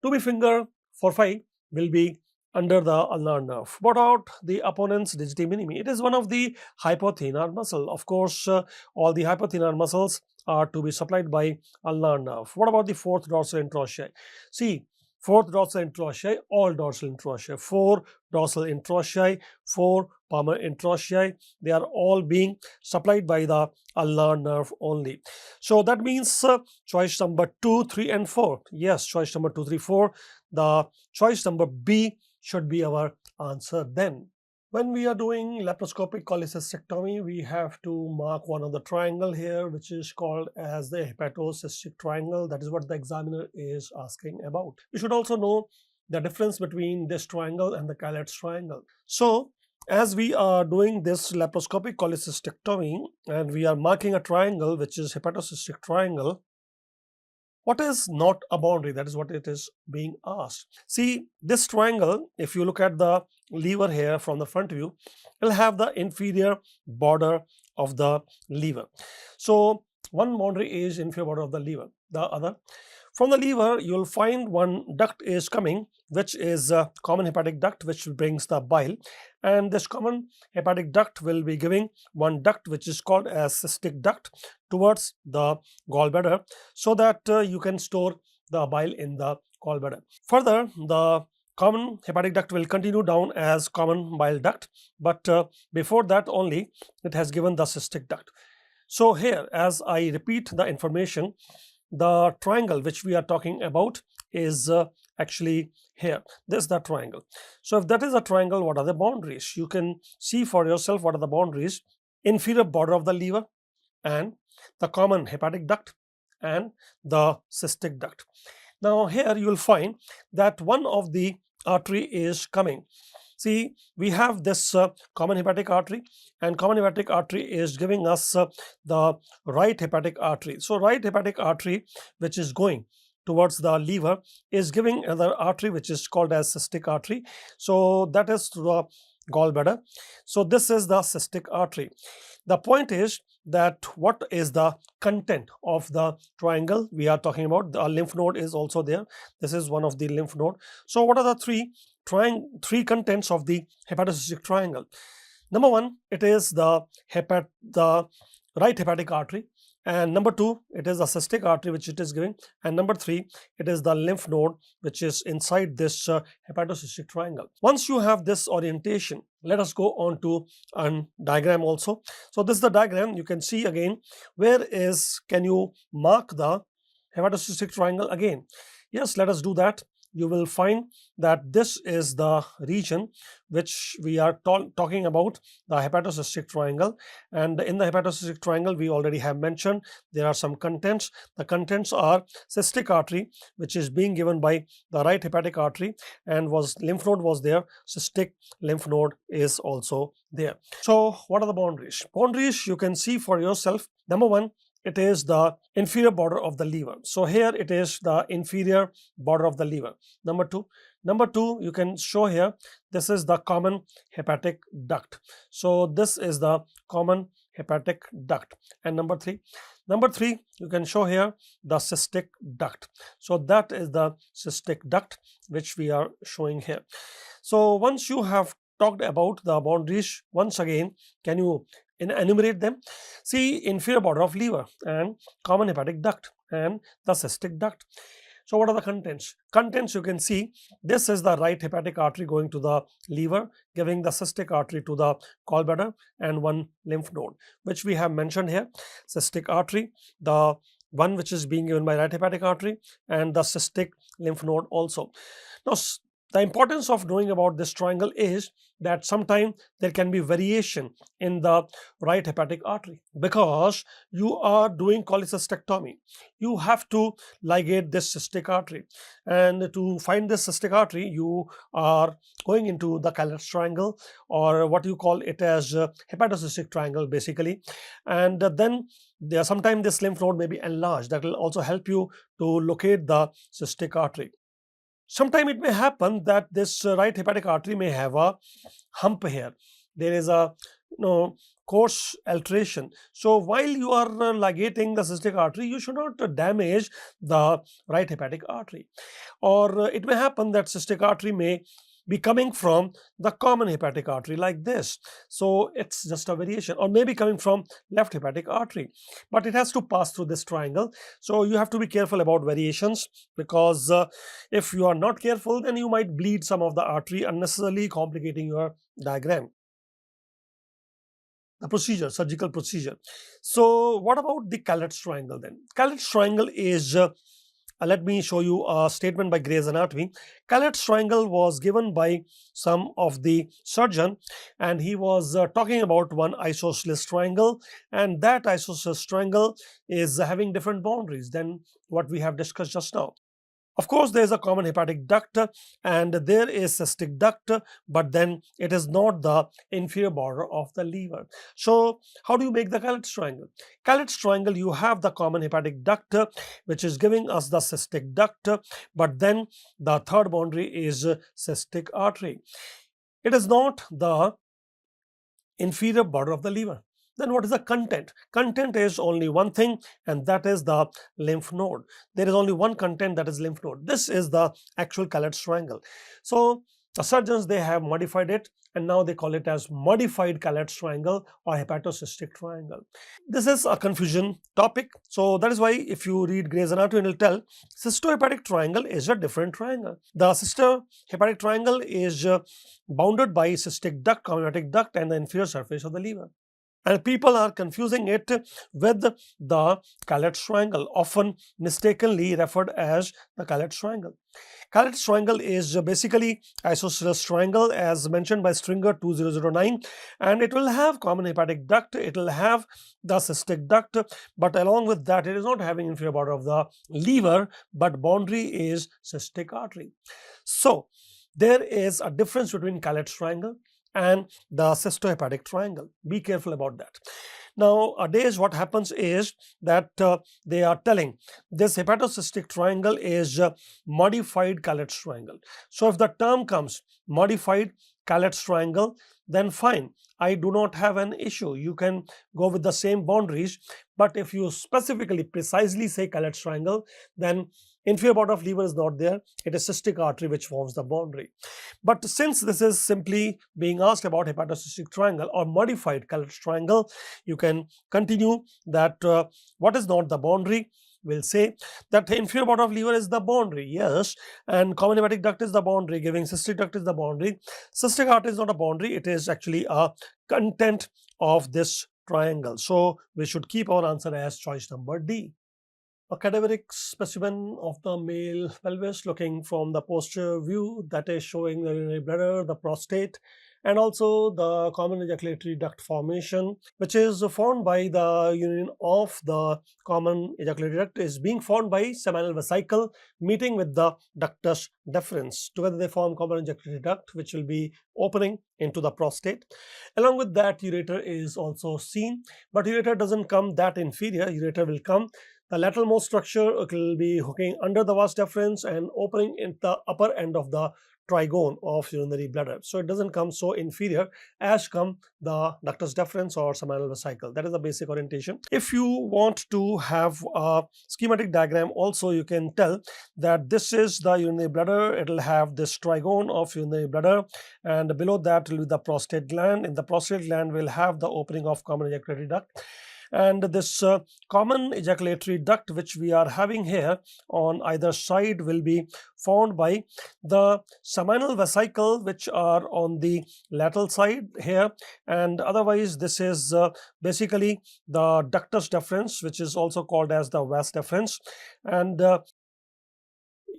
Speaker 1: to be finger 4, 5 will be under the ulnar nerve. What about the opponents digiti minimi? It is one of the hypothenar muscle. Of course, all the hypothenar muscles are to be supplied by ulnar nerve. What about the fourth dorsal interossei? See, fourth dorsal interossei, all dorsal interossei, 4 dorsal interossei, 4 palmar interossei, they are all being supplied by the ulnar nerve only. So that means choice number 2, 3 and 4. Yes, choice number 2, 3, 4. The choice number B should be our answer then. When we are doing laparoscopic cholecystectomy, we have to mark one of the triangle here, which is called as the hepatocystic triangle. That is what the examiner is asking about. You should also know the difference between this triangle and the Caillett's triangle. So, as we are doing this laparoscopic cholecystectomy and we are marking a triangle which is hepatocystic triangle, what is not a boundary? That is what it is being asked. See, this triangle, if you look at the lever here from the front view, it will have the inferior border of the lever. So one boundary is inferior border of the lever. The other, from the lever, you will find one duct is coming, which is a common hepatic duct, which brings the bile. And this common hepatic duct will be giving one duct, which is called as cystic duct, towards the gallbladder, so that you can store the bile in the gallbladder. Further, the common hepatic duct will continue down as common bile duct, but before that only it has given the cystic duct. So here, as I repeat the information, the triangle which we are talking about is actually here. This is the triangle. So if that is a triangle, what are the boundaries? You can see for yourself what are the boundaries. Inferior border of the liver and the common hepatic duct and the cystic duct. Now here you will find that one of the artery is coming. See, we have this common hepatic artery, and common hepatic artery is giving us the right hepatic artery. So right hepatic artery, which is going towards the liver, is giving another artery which is called as cystic artery. So that is to the gallbladder. So this is the cystic artery. The point is that what is the content of the triangle we are talking about. The lymph node is also there. This is one of the lymph node. So what are the three contents of the hepatocystic triangle? Number one, it is the right hepatic artery, and number two, it is the cystic artery which it is giving, and number three, it is the lymph node which is inside this hepatocystic triangle. Once you have this orientation, let us go on to a diagram also. So this is the diagram. You can see again, can you mark the hepatocystic triangle again? Yes, let us do that. You will find that this is the region which we are talking about, the hepatocystic triangle. And in the hepatocystic triangle, we already have mentioned there are some contents. The contents are cystic artery, which is being given by the right hepatic artery, and lymph node was there. Cystic lymph node is also there. So what are the boundaries? Boundaries you can see for yourself. Number one, it is the inferior border of the liver. So here it is the inferior border of the liver. Number two, you can show here, this is the common hepatic duct. So this is the common hepatic duct. And number three, you can show here the cystic duct. So that is the cystic duct which we are showing here. So once you have talked about the boundaries, once again, can you enumerate them? See, inferior border of liver and common hepatic duct and the cystic duct. So what are the contents? Contents you can see, this is the right hepatic artery going to the liver, giving the cystic artery to the gallbladder and one lymph node, which we have mentioned here. Cystic artery, the one which is being given by right hepatic artery, and the cystic lymph node also. Now, the importance of knowing about this triangle is that sometimes there can be variation in the right hepatic artery because you are doing cholecystectomy. You have to ligate this cystic artery, and to find this cystic artery, you are going into the Callet's triangle, or what you call it as hepatocystic triangle basically, and then sometimes this lymph node may be enlarged. That will also help you to locate the cystic artery. Sometimes it may happen that this right hepatic artery may have a hump here. There is a coarse alteration. So while you are ligating the cystic artery, you should not damage the right hepatic artery. Or it may happen that cystic artery may be coming from the common hepatic artery like this. So it's just a variation, or maybe coming from left hepatic artery, but it has to pass through this triangle. So you have to be careful about variations, because if you are not careful, then you might bleed some of the artery, unnecessarily complicating your diagram. The procedure, surgical procedure. So what about the Callet's triangle then? Callet's triangle is let me show you a statement by Gray's Anatomy. Callet's triangle was given by some of the surgeon, and he was talking about one isosceles triangle, and that isosceles triangle is having different boundaries than what we have discussed just now. Of course, there is a common hepatic duct and there is cystic duct, but then it is not the inferior border of the liver. So how do you make the Callet's triangle? Callet's triangle, you have the common hepatic duct, which is giving us the cystic duct, but then the third boundary is cystic artery. It is not the inferior border of the liver. Then what is the content? Content is only one thing, and that is the lymph node. There is only one content, that is lymph node. This is the actual Callet's triangle. So The surgeons, they have modified it, and now they call it as modified Callet's triangle or hepatocystic triangle. This is a confusion topic. So that is why if you read Gray's Anatomy, it will tell cystohepatic triangle is a different triangle. The cystohepatic triangle is bounded by cystic duct, chymeric duct, and the inferior surface of the liver. And people are confusing it with the Callet's triangle, often mistakenly referred as the Callet's triangle. Callet's triangle is basically isosceles triangle as mentioned by Stringer 2009, and it will have common hepatic duct, it will have the cystic duct, but along with that it is not having inferior border of the liver, but boundary is cystic artery. So there is a difference between Callet's triangle and the cystohepatic triangle. Be careful about that. Nowadays, what happens is that they are telling this hepatocystic triangle is modified Callet's triangle. So if the term comes modified Callet's triangle, then fine, I do not have an issue. You can go with the same boundaries. But if you specifically, precisely say Callet's triangle, then inferior border of liver is not there. It is cystic artery which forms the boundary. But since this is simply being asked about hepatocystic triangle or modified Callet's triangle, you can continue that what is not the boundary. We'll say that the inferior border of liver is the boundary, yes, and common hepatic duct is the boundary, giving cystic duct is the boundary. Cystic artery is not a boundary, it is actually a content of this triangle. So we should keep our answer as choice number D. A cadaveric specimen of the male pelvis looking from the posterior view, that is showing the urinary bladder, the prostate, and also the common ejaculatory duct formation, which is formed by the union of the common ejaculatory duct is being formed by seminal vesicle meeting with the ductus deferens. Together they form common ejaculatory duct, which will be opening into the prostate. Along with that, ureter is also seen, but ureter doesn't come that inferior. Ureter will come the lateralmost structure, it will be hooking under the vas deferens and opening in the upper end of the trigone of urinary bladder. So it doesn't come so inferior as come the ductus deferens or seminal vesicle. That is the basic orientation. If you want to have a schematic diagram also, you can tell that this is the urinary bladder. It will have this trigone of urinary bladder, and below that will be the prostate gland. In the prostate gland, we'll have the opening of common ejaculatory duct. And this common ejaculatory duct which we are having here on either side will be formed by the seminal vesicle which are on the lateral side here, and otherwise this is basically the ductus deferens, which is also called as the vas deferens, and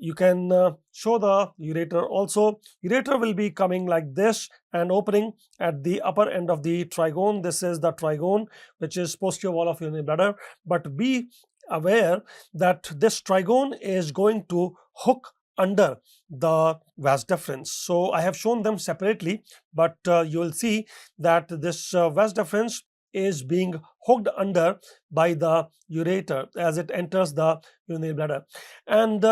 Speaker 1: you can show the ureter also. Ureter will be coming like this and opening at the upper end of the trigone. This is the trigone, which is posterior wall of urinary bladder. But be aware that this trigone is going to hook under the vas deferens. So I have shown them separately, but you will see that this vas deferens is being hooked under by the ureter as it enters the urinary bladder, and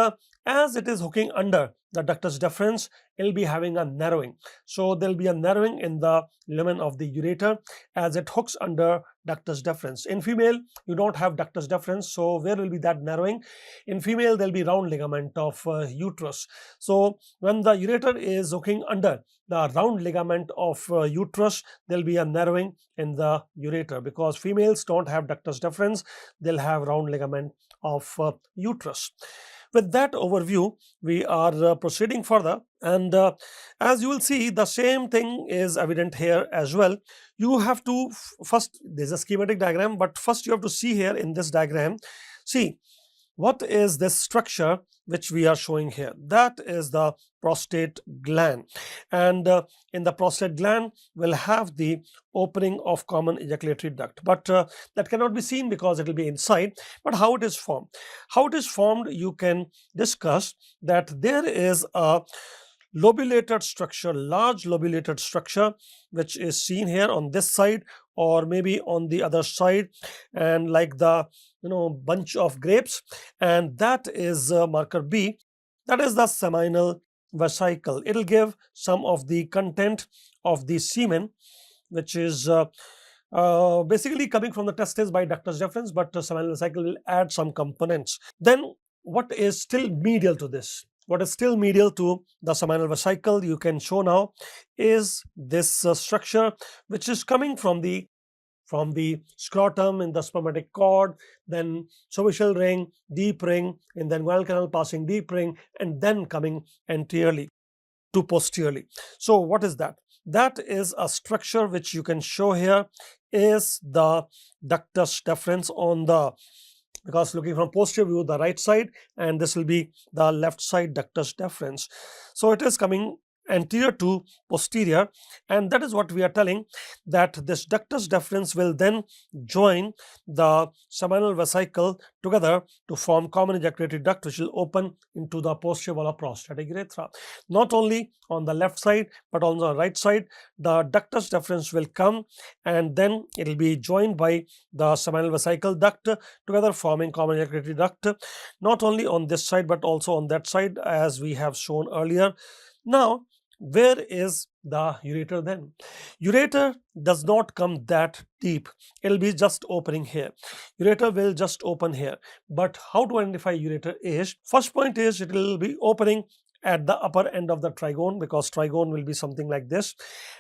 Speaker 1: as it is hooking under the ductus deferens, it will be having a narrowing. So there will be a narrowing in the lumen of the ureter as it hooks under ductus deferens. In female, you don't have ductus deferens, so where will be that narrowing? In female, there will be round ligament of uterus. So when the ureter is hooking under the round ligament of uterus, there will be a narrowing in the ureter, because females don't have ductus deferens, they'll have round ligament of uterus. With that overview, we are proceeding further, and as you will see, the same thing is evident here as well. You have to first, there's a schematic diagram, but first you have to see here in this diagram, see what is this structure which we are showing here. That is the prostate gland, and in the prostate gland we'll have the opening of common ejaculatory duct, but that cannot be seen because it will be inside. But how it is formed? How it is formed, you can discuss that there is a lobulated structure, large lobulated structure, which is seen here on this side or maybe on the other side, and like the bunch of grapes, and that is marker B. That is the seminal vesicle. It will give some of the content of the semen, which is basically coming from the testes by ductus deferens, but seminal vesicle will add some components. Then what is still medial to this? what is still medial to the seminal vesicle, you can show now, is this structure which is coming from the scrotum in the spermatic cord, then superficial ring, deep ring, and then guanal canal passing deep ring, and then coming anteriorly to posteriorly. So what is that? That is a structure which you can show here is the ductus deferens on the, because looking from posterior view, the right side, and this will be the left side ductus deferens. So it is coming anterior to posterior, and that is what we are telling, that this ductus deferens will then join the seminal vesicle together to form common ejaculatory duct, which will open into the posterior wall of prostatic urethra. Not only on the left side but on the right side, the ductus deferens will come, and then it will be joined by the seminal vesicle duct together forming common ejaculatory duct, not only on this side but also on that side, as we have shown earlier. Now, where is the ureter then? Ureter does not come that deep. It will be just opening here. Ureter will just open here. But how to identify ureter is, first point is it will be opening at the upper end of the trigone, because trigone will be something like this.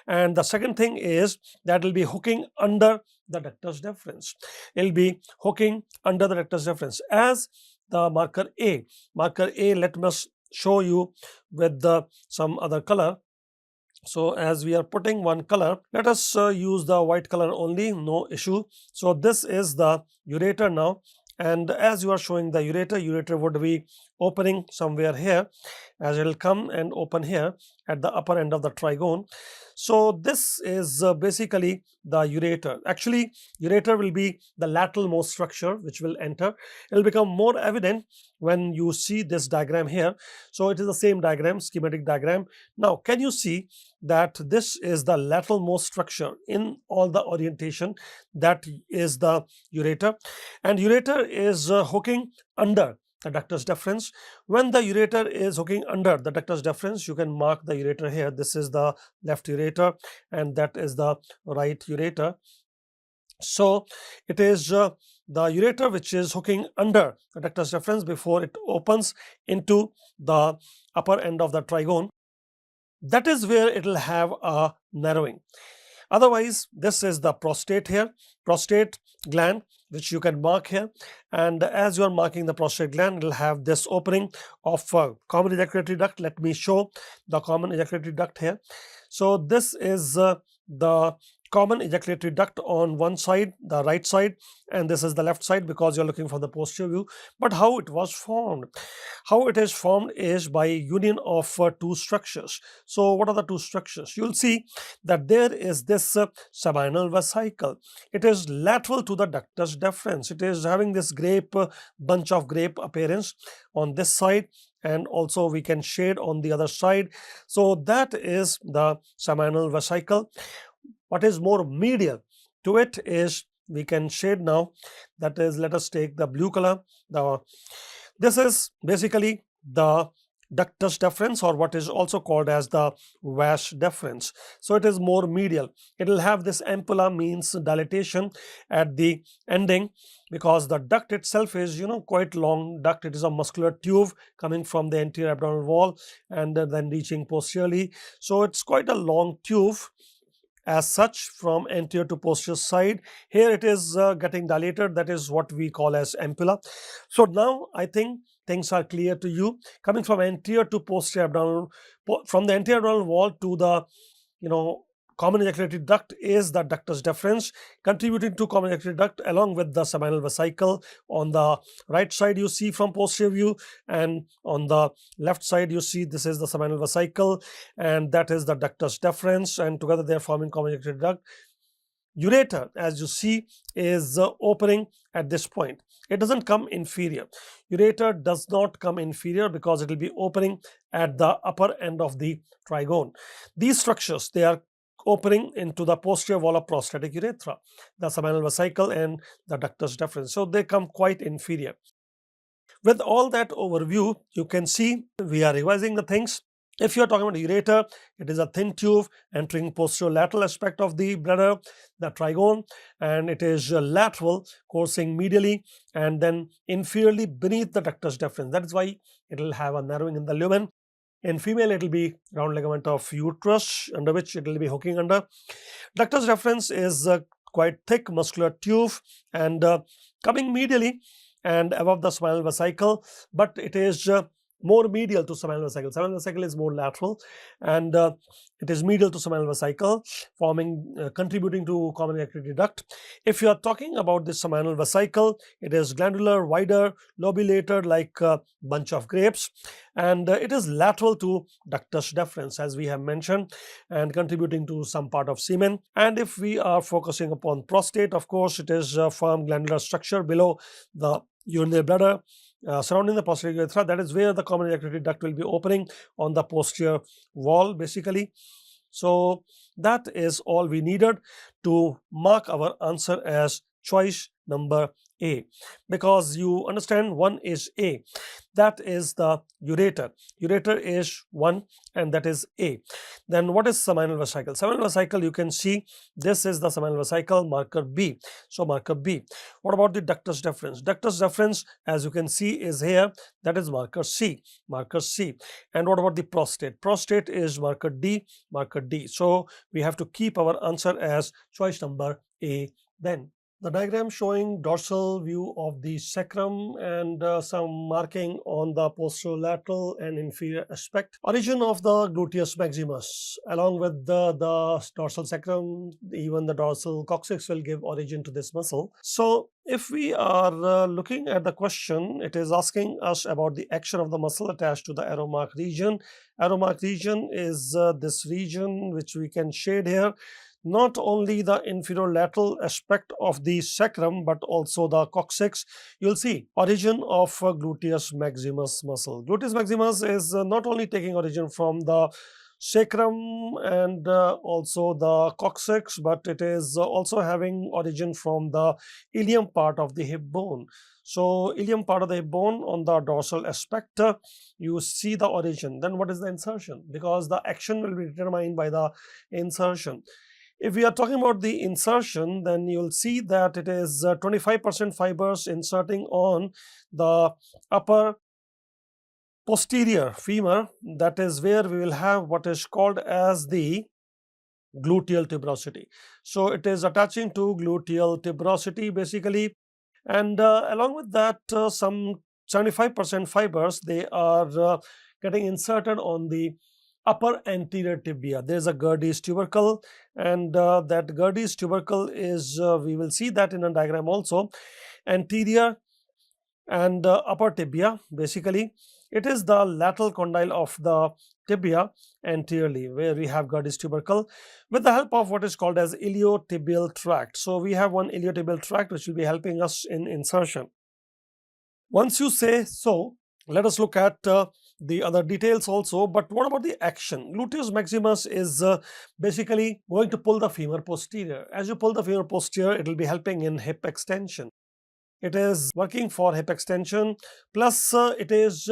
Speaker 1: And the second thing is that will be hooking under the ductus deferens. It will be hooking under the ductus deferens as the marker A. Marker A, let me show you with some other color. So as we are putting one color, let us use the white color only, no issue. So this is the ureter now, and as you are showing the ureter would be opening somewhere here, as it will come and open here at the upper end of the trigone. So this is basically the ureter. Actually, ureter will be the lateral most structure which will enter. It will become more evident when you see this diagram here. So it is the same diagram, schematic diagram. Now, can you see that this is the lateral most structure in all the orientation? That is the ureter, and ureter is hooking under the ductus deferens. When the ureter is hooking under the ductus deferens, you can mark the ureter here. This is the left ureter and that is the right ureter. So it is the ureter which is hooking under the ductus deferens before it opens into the upper end of the trigone. That is where it will have a narrowing. Otherwise, this is the prostate here, prostate gland, which you can mark here. And as you are marking the prostate gland, it will have this opening of common ejaculatory duct. Let me show the common ejaculatory duct here. So this is the common ejaculatory duct on one side, the right side, and this is the left side because you're looking for the posterior view. But how it was formed? How it is formed is by union of two structures. So what are the two structures? You'll see that there is this seminal vesicle. It is lateral to the ductus deferens. It is having this grape, bunch of grape appearance on this side, and also we can shade on the other side. So that is the seminal vesicle. What is more medial to it is, we can shade now, that is, let us take the blue color. This is basically the ductus deferens, or what is also called as the vas deferens. So it is more medial. It will have this ampulla, means dilatation at the ending, because the duct itself is quite long duct. It is a muscular tube coming from the anterior abdominal wall and then reaching posteriorly. So it's quite a long tube as such from anterior to posterior side. Here it is getting dilated. That is what we call as ampulla. So now I think things are clear to you. Coming from anterior to posterior abdominal, from the anterior abdominal wall to the common ejaculatory duct is the ductus deferens, contributing to common ejaculatory duct along with the seminal vesicle. On the right side you see from posterior view, and on the left side you see this is the seminal vesicle, and that is the ductus deferens, and together they are forming common ejaculatory duct. Ureter, as you see, is opening at this point. It doesn't come inferior. Ureter does not come inferior because it will be opening at the upper end of the trigone. These structures, they are opening into the posterior wall of prostatic urethra, the seminal vesicle and the ductus deferens. So they come quite inferior. With all that overview, you can see we are revising the things. If you are talking about ureter, it is a thin tube entering posterolateral aspect of the bladder, the trigone, and it is lateral, coursing medially and then inferiorly beneath the ductus deferens. That is why it will have a narrowing in the lumen. In female, it will be round ligament of uterus under which it will be hooking under. Ductus deferens is quite thick muscular tube and coming medially and above the spinal vesicle, but it is more medial to spinal vesicle. Spinal vesicle is more lateral, and it is medial to spinal vesicle, forming contributing to common activity duct. If you are talking about the spinal vesicle, it is glandular, wider, lobulated like a bunch of grapes, and it is lateral to ductus deferens, as we have mentioned, and contributing to some part of semen. And if we are focusing upon prostate, of course, it is a firm glandular structure below the urinary bladder, surrounding the posterior urethra. That is where the common ejaculatory duct will be opening on the posterior wall, basically. So that is all we needed to mark our answer as choice number A, because you understand one is A, that is the ureter. Ureter is 1 and that is A. Then what is seminal vesicle? Seminal vesicle, you can see this is the seminal vesicle, marker B. So marker B. What about the ductus deferens? Ductus deferens, as you can see, is here, that is marker C, marker C. And what about the prostate? Prostate is marker D, marker D. So we have to keep our answer as choice number A then. The diagram showing dorsal view of the sacrum and some marking on the posterolateral and inferior aspect. Origin of the gluteus maximus, along with the dorsal sacrum, even the dorsal coccyx will give origin to this muscle. So if we are looking at the question, it is asking us about the action of the muscle attached to the arrow mark region. Arrow mark region is this region which we can shade here. Not only the inferior lateral aspect of the sacrum, but also the coccyx. You'll see origin of gluteus maximus muscle. Gluteus maximus is not only taking origin from the sacrum and also the coccyx, but it is also having origin from the ilium part of the hip bone. So ilium part of the hip bone on the dorsal aspect, you see the origin. Then what is the insertion? Because the action will be determined by the insertion. If we are talking about the insertion, then you'll see that it is 25% fibers inserting on the upper posterior femur. That is where we will have what is called as the gluteal tuberosity. So it is attaching to gluteal tuberosity basically, and along with that some 75% fibers, they are getting inserted on the upper anterior tibia. There is a Gerdy's tubercle, and that Gerdy's tubercle is, we will see that in a diagram also, anterior and upper tibia. Basically, it is the lateral condyle of the tibia anteriorly, where we have Gerdy's tubercle, with the help of what is called as iliotibial tract. So we have one iliotibial tract which will be helping us in insertion. Once you say so, let us look at the other details also. But what about the action? Gluteus maximus is basically going to pull the femur posterior. As you pull the femur posterior, it will be helping in hip extension. It is working for hip extension, plus it is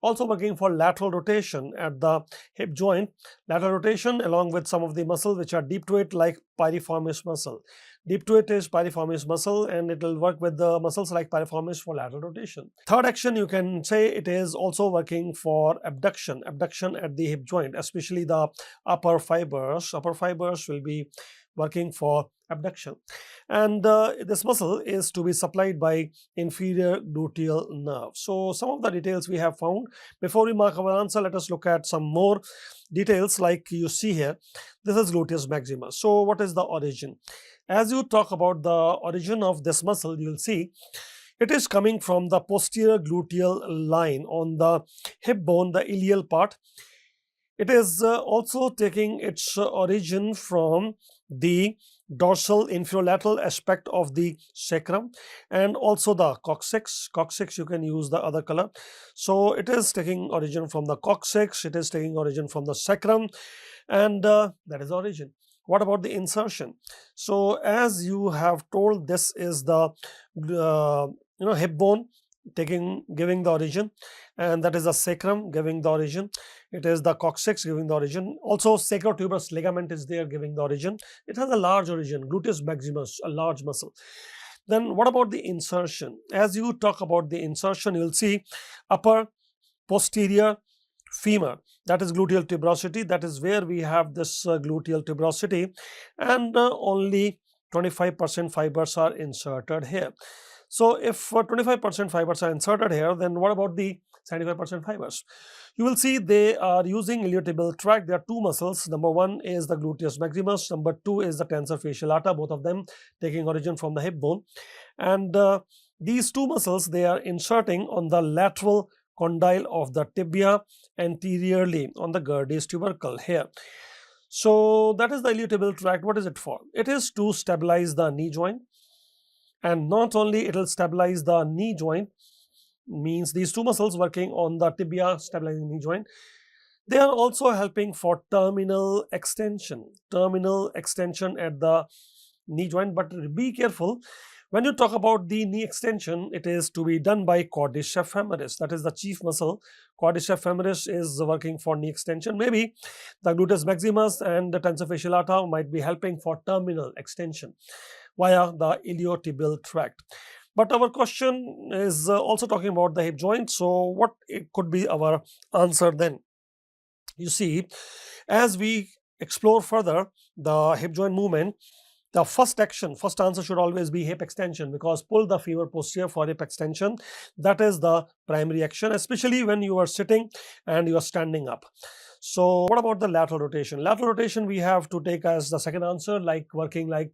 Speaker 1: also working for lateral rotation at the hip joint. Lateral rotation along with some of the muscles which are deep to it, like piriformis muscle. Deep to it is piriformis muscle, and it will work with the muscles like piriformis for lateral rotation. Third action, you can say it is also working for abduction. Abduction at the hip joint, especially the upper fibers. Upper fibers will be working for abduction, and this muscle is to be supplied by inferior gluteal nerve. So some of the details we have found. Before we mark our answer, let us look at some more details. Like you see here, this is gluteus maximus. So what is the origin? As you talk about the origin of this muscle, you'll see it is coming from the posterior gluteal line on the hip bone, the ilial part. It is also taking its origin from the dorsal inferolateral aspect of the sacrum, and also the coccyx. Coccyx, you can use the other color. So it is taking origin from the coccyx, it is taking origin from the sacrum, and that is origin. What about the insertion? So as you have told, this is the hip bone. giving the origin, and that is the sacrum giving the origin. It is the coccyx giving the origin. Also sacrotuberous ligament is there giving the origin. It has a large origin, gluteus maximus, a large muscle. Then what about the insertion? As you talk about the insertion, you will see upper posterior femur, that is gluteal tuberosity. That is where we have this gluteal tuberosity, and only 25% fibers are inserted here. So if 25% fibers are inserted here, then what about the 75% fibers? You will see they are using iliotibial tract. There are two muscles. Number one is the gluteus maximus. Number two is the tensor fasciae lata, both of them taking origin from the hip bone. And these two muscles, they are inserting on the lateral condyle of the tibia anteriorly on the Gerdy's tubercle here. So that is the iliotibial tract. What is it for? It is to stabilize the knee joint. And not only it will stabilize the knee joint, means these two muscles working on the tibia stabilizing knee joint, they are also helping for terminal extension at the knee joint. But be careful, when you talk about the knee extension, it is to be done by quadriceps femoris. That is the chief muscle. Quadriceps femoris is working for knee extension. Maybe the gluteus maximus and the tensor fasciae lata might be helping for terminal extension via the iliotibial tract. But our question is also talking about the hip joint. So what it could be our answer then? You see, as we explore further the hip joint movement, the first answer should always be hip extension, because pull the femur posterior for hip extension. That is the primary action, especially when you are sitting and you are standing up. So what about the lateral rotation? Lateral rotation we have to take as the second answer, like working like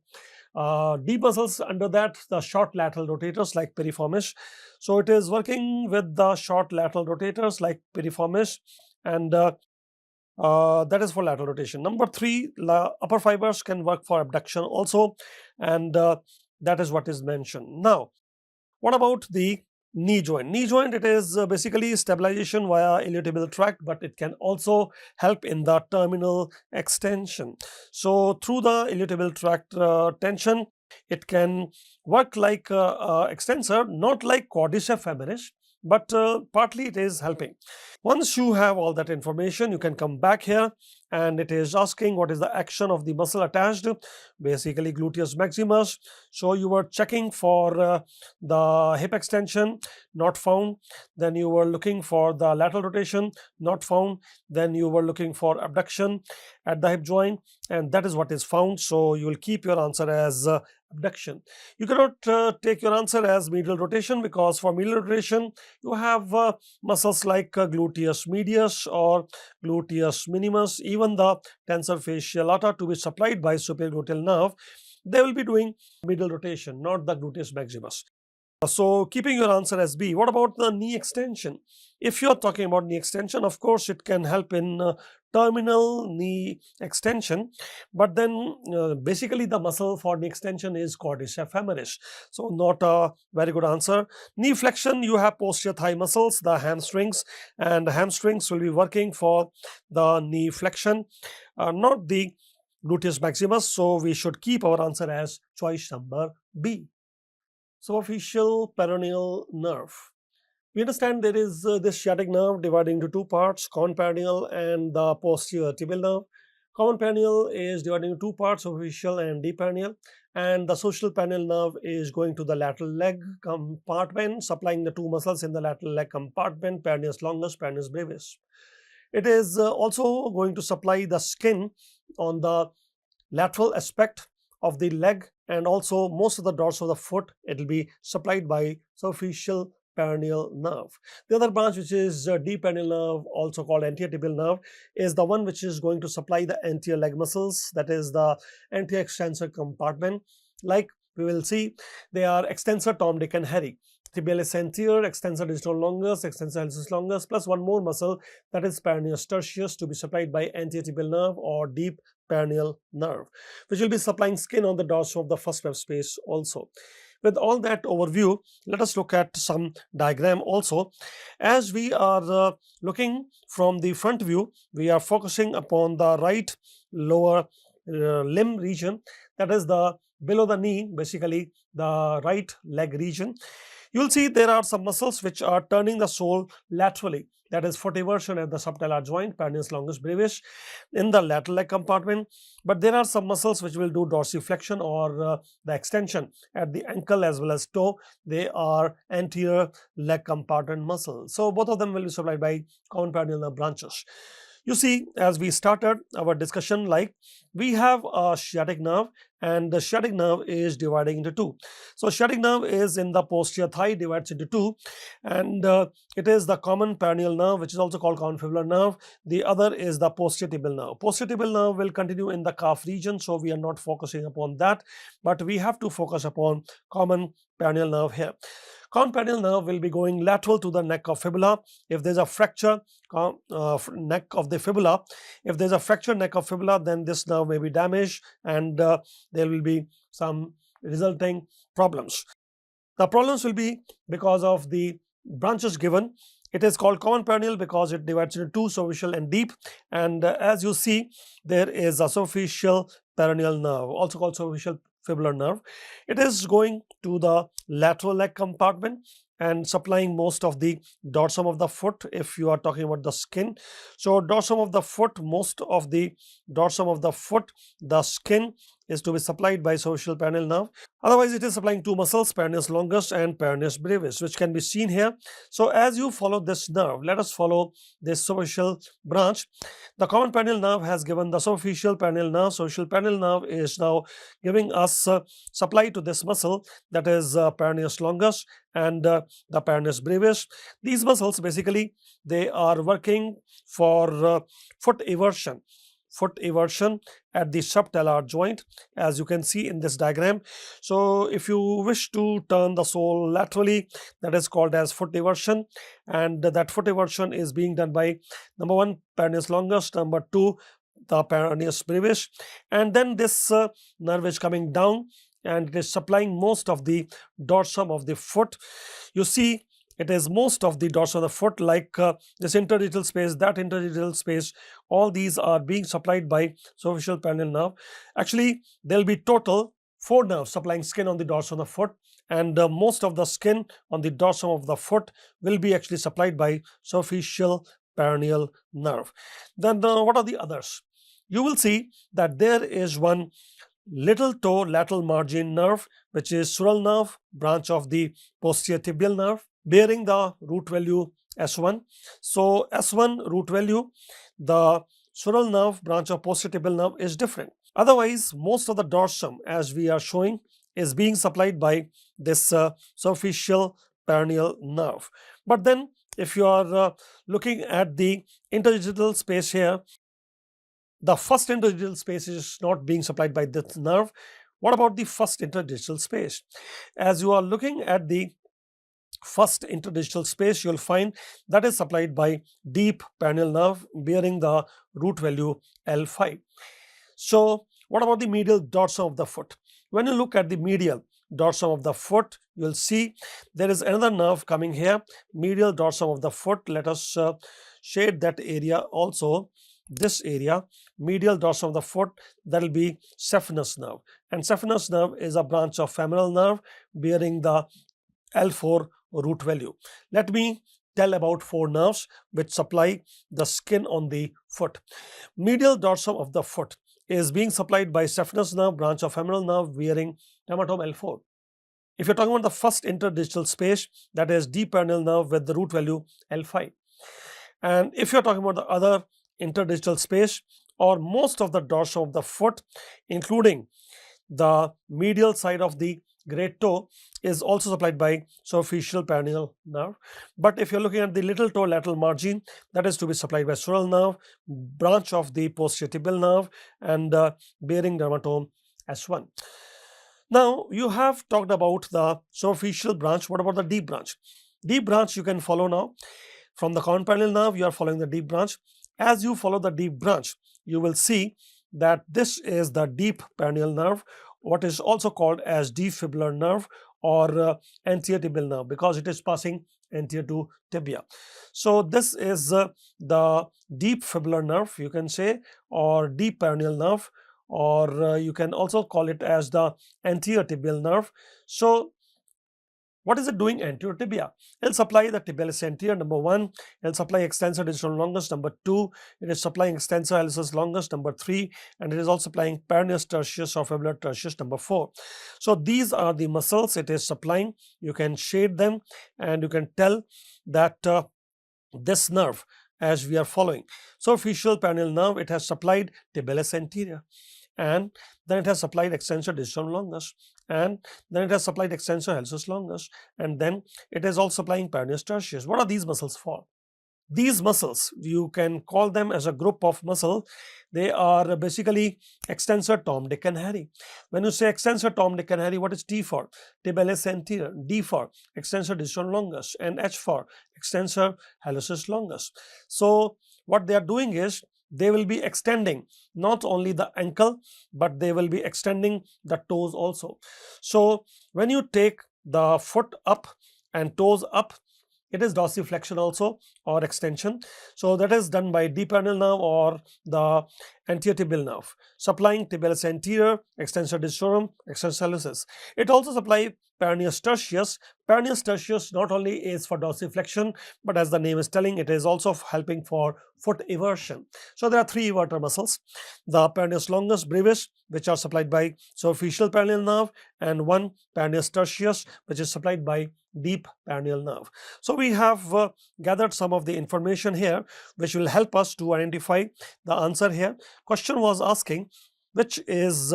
Speaker 1: deep muscles under that, the short lateral rotators like piriformis. So it is working with the short lateral rotators like piriformis, and that is for lateral rotation. Number three, upper fibers can work for abduction also, and that is what is mentioned. Now, what about the knee joint? Knee joint, it is basically stabilization via iliotibial tract, but it can also help in the terminal extension. So through the iliotibial tract tension, it can work like extensor, not like quadriceps femoris, but partly it is helping. Once you have all that information, you can come back here, and it is asking what is the action of the muscle attached, basically gluteus maximus. So you were checking for the hip extension, not found. Then you were looking for the lateral rotation, not found. Then you were looking for abduction at the hip joint, and that is what is found. So you will keep your answer as abduction. You cannot take your answer as medial rotation, because for medial rotation you have muscles like gluteus medius or gluteus minimus, even the tensor fasciae lata to be supplied by superior gluteal nerve. They will be doing medial rotation, not the gluteus maximus. So keeping your answer as B. What about the knee extension? If you are talking about knee extension, of course it can help in terminal knee extension, but then basically the muscle for knee extension is quadriceps femoris. So not a very good answer. Knee flexion, you have posterior thigh muscles, the hamstrings, and the hamstrings will be working for the knee flexion, not the gluteus maximus. So we should keep our answer as choice number B. Superficial peroneal nerve. We understand there is this sciatic nerve divided into two parts, common peroneal and the posterior tibial nerve. Common peroneal is divided into two parts, superficial and deep peroneal, and the social peroneal nerve is going to the lateral leg compartment, supplying the two muscles in the lateral leg compartment, peroneus longus, peroneus brevis. It is also going to supply the skin on the lateral aspect of the leg, and also most of the dorsal of the foot. It will be supplied by superficial peroneal nerve. The other branch, which is deep peroneal nerve, also called anterior tibial nerve, is the one which is going to supply the anterior leg muscles, that is the anterior extensor compartment. Like we will see, they are extensor Tom, Dick and Harry. Tibialis anterior, extensor digital longus, extensor hallucis longus, plus one more muscle, that is peroneus tertius, to be supplied by anterior tibial nerve or deep peroneal nerve, which will be supplying skin on the dorsum of the first web space also. With all that overview, let us look at some diagram also. As we are looking from the front view, we are focusing upon the right lower limb region, that is the below the knee, basically the right leg region. You'll see there are some muscles which are turning the sole laterally. That is foot eversion at the subtalar joint, peroneus longus brevis, in the lateral leg compartment. But there are some muscles which will do dorsiflexion or the extension at the ankle as well as toe. They are anterior leg compartment muscles. So both of them will be supplied by common peroneal nerve branches. You see, as we started our discussion, like we have a sciatic nerve, and the sciatic nerve is dividing into two. So sciatic nerve is in the posterior thigh, divides into two, and it is the common peroneal nerve, which is also called common fibular nerve. The other is the posterior tibial nerve. Posterior tibial nerve will continue in the calf region, so we are not focusing upon that, but we have to focus upon common peroneal nerve here. Common peroneal nerve will be going lateral to the neck of fibula. If there's a fracture neck of the fibula, if there's a fractured neck of fibula, then this nerve may be damaged, and there will be some resulting problems. The problems will be because of the branches given. It is called common peroneal because it divides into two, superficial and deep. And as you see, there is a superficial peroneal nerve, also called superficial fibular nerve. It is going to the lateral leg compartment and supplying most of the dorsum of the foot if you are talking about the skin. So dorsum of the foot, most of the dorsum of the foot, the skin is to be supplied by superficial peroneal nerve. Otherwise, it is supplying two muscles, peroneus longus and peroneus brevis, which can be seen here. So as you follow this nerve, let us follow this superficial branch. The common peroneal nerve has given the superficial peroneal nerve. Superficial peroneal nerve is now giving us supply to this muscle, that is peroneus longus and the peroneus brevis. These muscles basically they are working for foot eversion. Foot eversion at the subtalar joint, as you can see in this diagram. So if you wish to turn the sole laterally, that is called as foot eversion, and that foot eversion is being done by number one, peroneus longus, number two, the peroneus brevis, and then this nerve is coming down and it is supplying most of the dorsum of the foot. You see, it is most of the dorsum of the foot, like this interdigital space, that interdigital space, all these are being supplied by superficial peroneal nerve. Actually, there will be total 4 nerves supplying skin on the dorsum of the foot, and most of the skin on the dorsum of the foot will be actually supplied by superficial peroneal nerve. Then what are the others? You will see that there is one little toe lateral margin nerve, which is sural nerve, branch of the posterior tibial nerve, bearing the root value S1. So S1 root value, the sural nerve branch of posterior tibial nerve is different. Otherwise, most of the dorsum, as we are showing, is being supplied by this superficial peroneal nerve. But then if you are looking at the interdigital space here, the first interdigital space is not being supplied by this nerve. What about the first interdigital space? As you are looking at the first interdigital space, you will find that is supplied by deep peroneal nerve bearing the root value L5. So what about the medial dorsum of the foot? When you look at the medial dorsum of the foot, you will see there is another nerve coming here, medial dorsum of the foot. Let us shade that area also. This area, medial dorsum of the foot, that will be saphenous nerve, and saphenous nerve is a branch of femoral nerve bearing the L4 root value. Let me tell about 4 nerves which supply the skin on the foot. Medial dorsum of the foot is being supplied by saphenous nerve, branch of femoral nerve bearing dermatome L4. If you're talking about the first interdigital space, that is deep peroneal nerve with the root value L5. And if you're talking about the other interdigital space or most of the dorsum of the foot, including the medial side of the great toe, is also supplied by superficial peroneal nerve. But if you're looking at the little toe lateral margin, that is to be supplied by sural nerve, branch of the posterior tibial nerve, and bearing dermatome S1. Now you have talked about the superficial branch. What about the deep branch? Deep branch you can follow now. From the common peroneal nerve, you are following the deep branch. As you follow the deep branch, you will see that this is the deep peroneal nerve, what is also called as deep fibular nerve or anterior tibial nerve, because it is passing anterior to tibia. So this is the deep fibular nerve, you can say, or deep peroneal nerve, or you can also call it as the anterior tibial nerve. So What is it doing anterior tibia? It will supply the tibialis anterior, number 1. It will supply extensor digitorum longus, number 2. It is supplying extensor hallucis longus, number 3. And it is also supplying peroneus tertius or femoral tertius, number 4. So these are the muscles it is supplying. You can shade them and you can tell that this nerve as we are following. So facial peroneal nerve, it has supplied tibialis anterior, and then it has supplied extensor digitorum longus, and then it has supplied extensor hallucis longus, and then it is also supplying peroneus tertius. What are these muscles for? These muscles, you can call them as a group of muscle. They are basically extensor Tom, Dick and Harry. When you say extensor Tom, Dick and Harry, what is T for? Tibialis anterior, D for extensor digitorum longus, and H for extensor hallucis longus. So what they are doing is they will be extending not only the ankle, but they will be extending the toes also. So when you take the foot up and toes up, it is dorsiflexion also or extension. So that is done by deep peroneal nerve or the anterior tibial nerve, supplying tibialis anterior, extensor digitorum, extensor hallucis. It also supplies peroneus tertius. Peroneus tertius not only is for dorsiflexion, but as the name is telling, it is also helping for foot eversion. So there are 3 everter muscles, the peroneus longus, brevis, which are supplied by superficial peroneal nerve, and 1 peroneus tertius, which is supplied by deep peroneal nerve. So we have gathered some of the information here which will help us to identify the answer here. Question was asking which is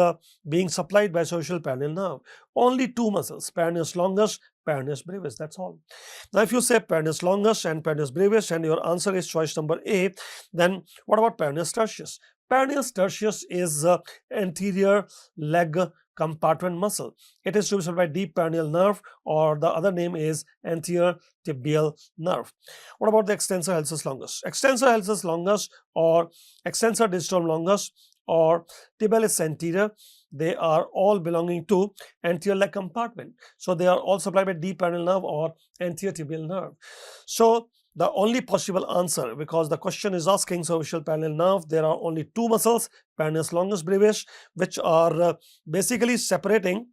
Speaker 1: being supplied by superficial peroneal nerve. Only 2 muscles, peroneus longus, peroneus brevis, that's all. Now if you say peroneus longus and peroneus brevis and your answer is choice number A, then what about peroneus tertius? Peroneus tertius is anterior leg compartment muscle. It is to be supplied by deep peroneal nerve, or the other name is anterior tibial nerve. What about the extensor hallucis longus? Extensor hallucis longus or extensor digitorum longus or tibialis anterior, they are all belonging to anterior leg compartment. So they are all supplied by deep peroneal nerve or anterior tibial nerve. So the only possible answer, because the question is asking superficial peroneal nerve, there are only 2 muscles, peroneus longus, brevis, which are basically separating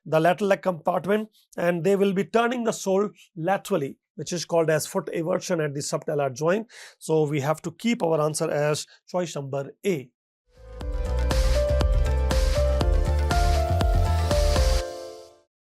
Speaker 1: the lateral leg compartment, and they will be turning the sole laterally, which is called as foot eversion at the subtalar joint. So we have to keep our answer as choice number A.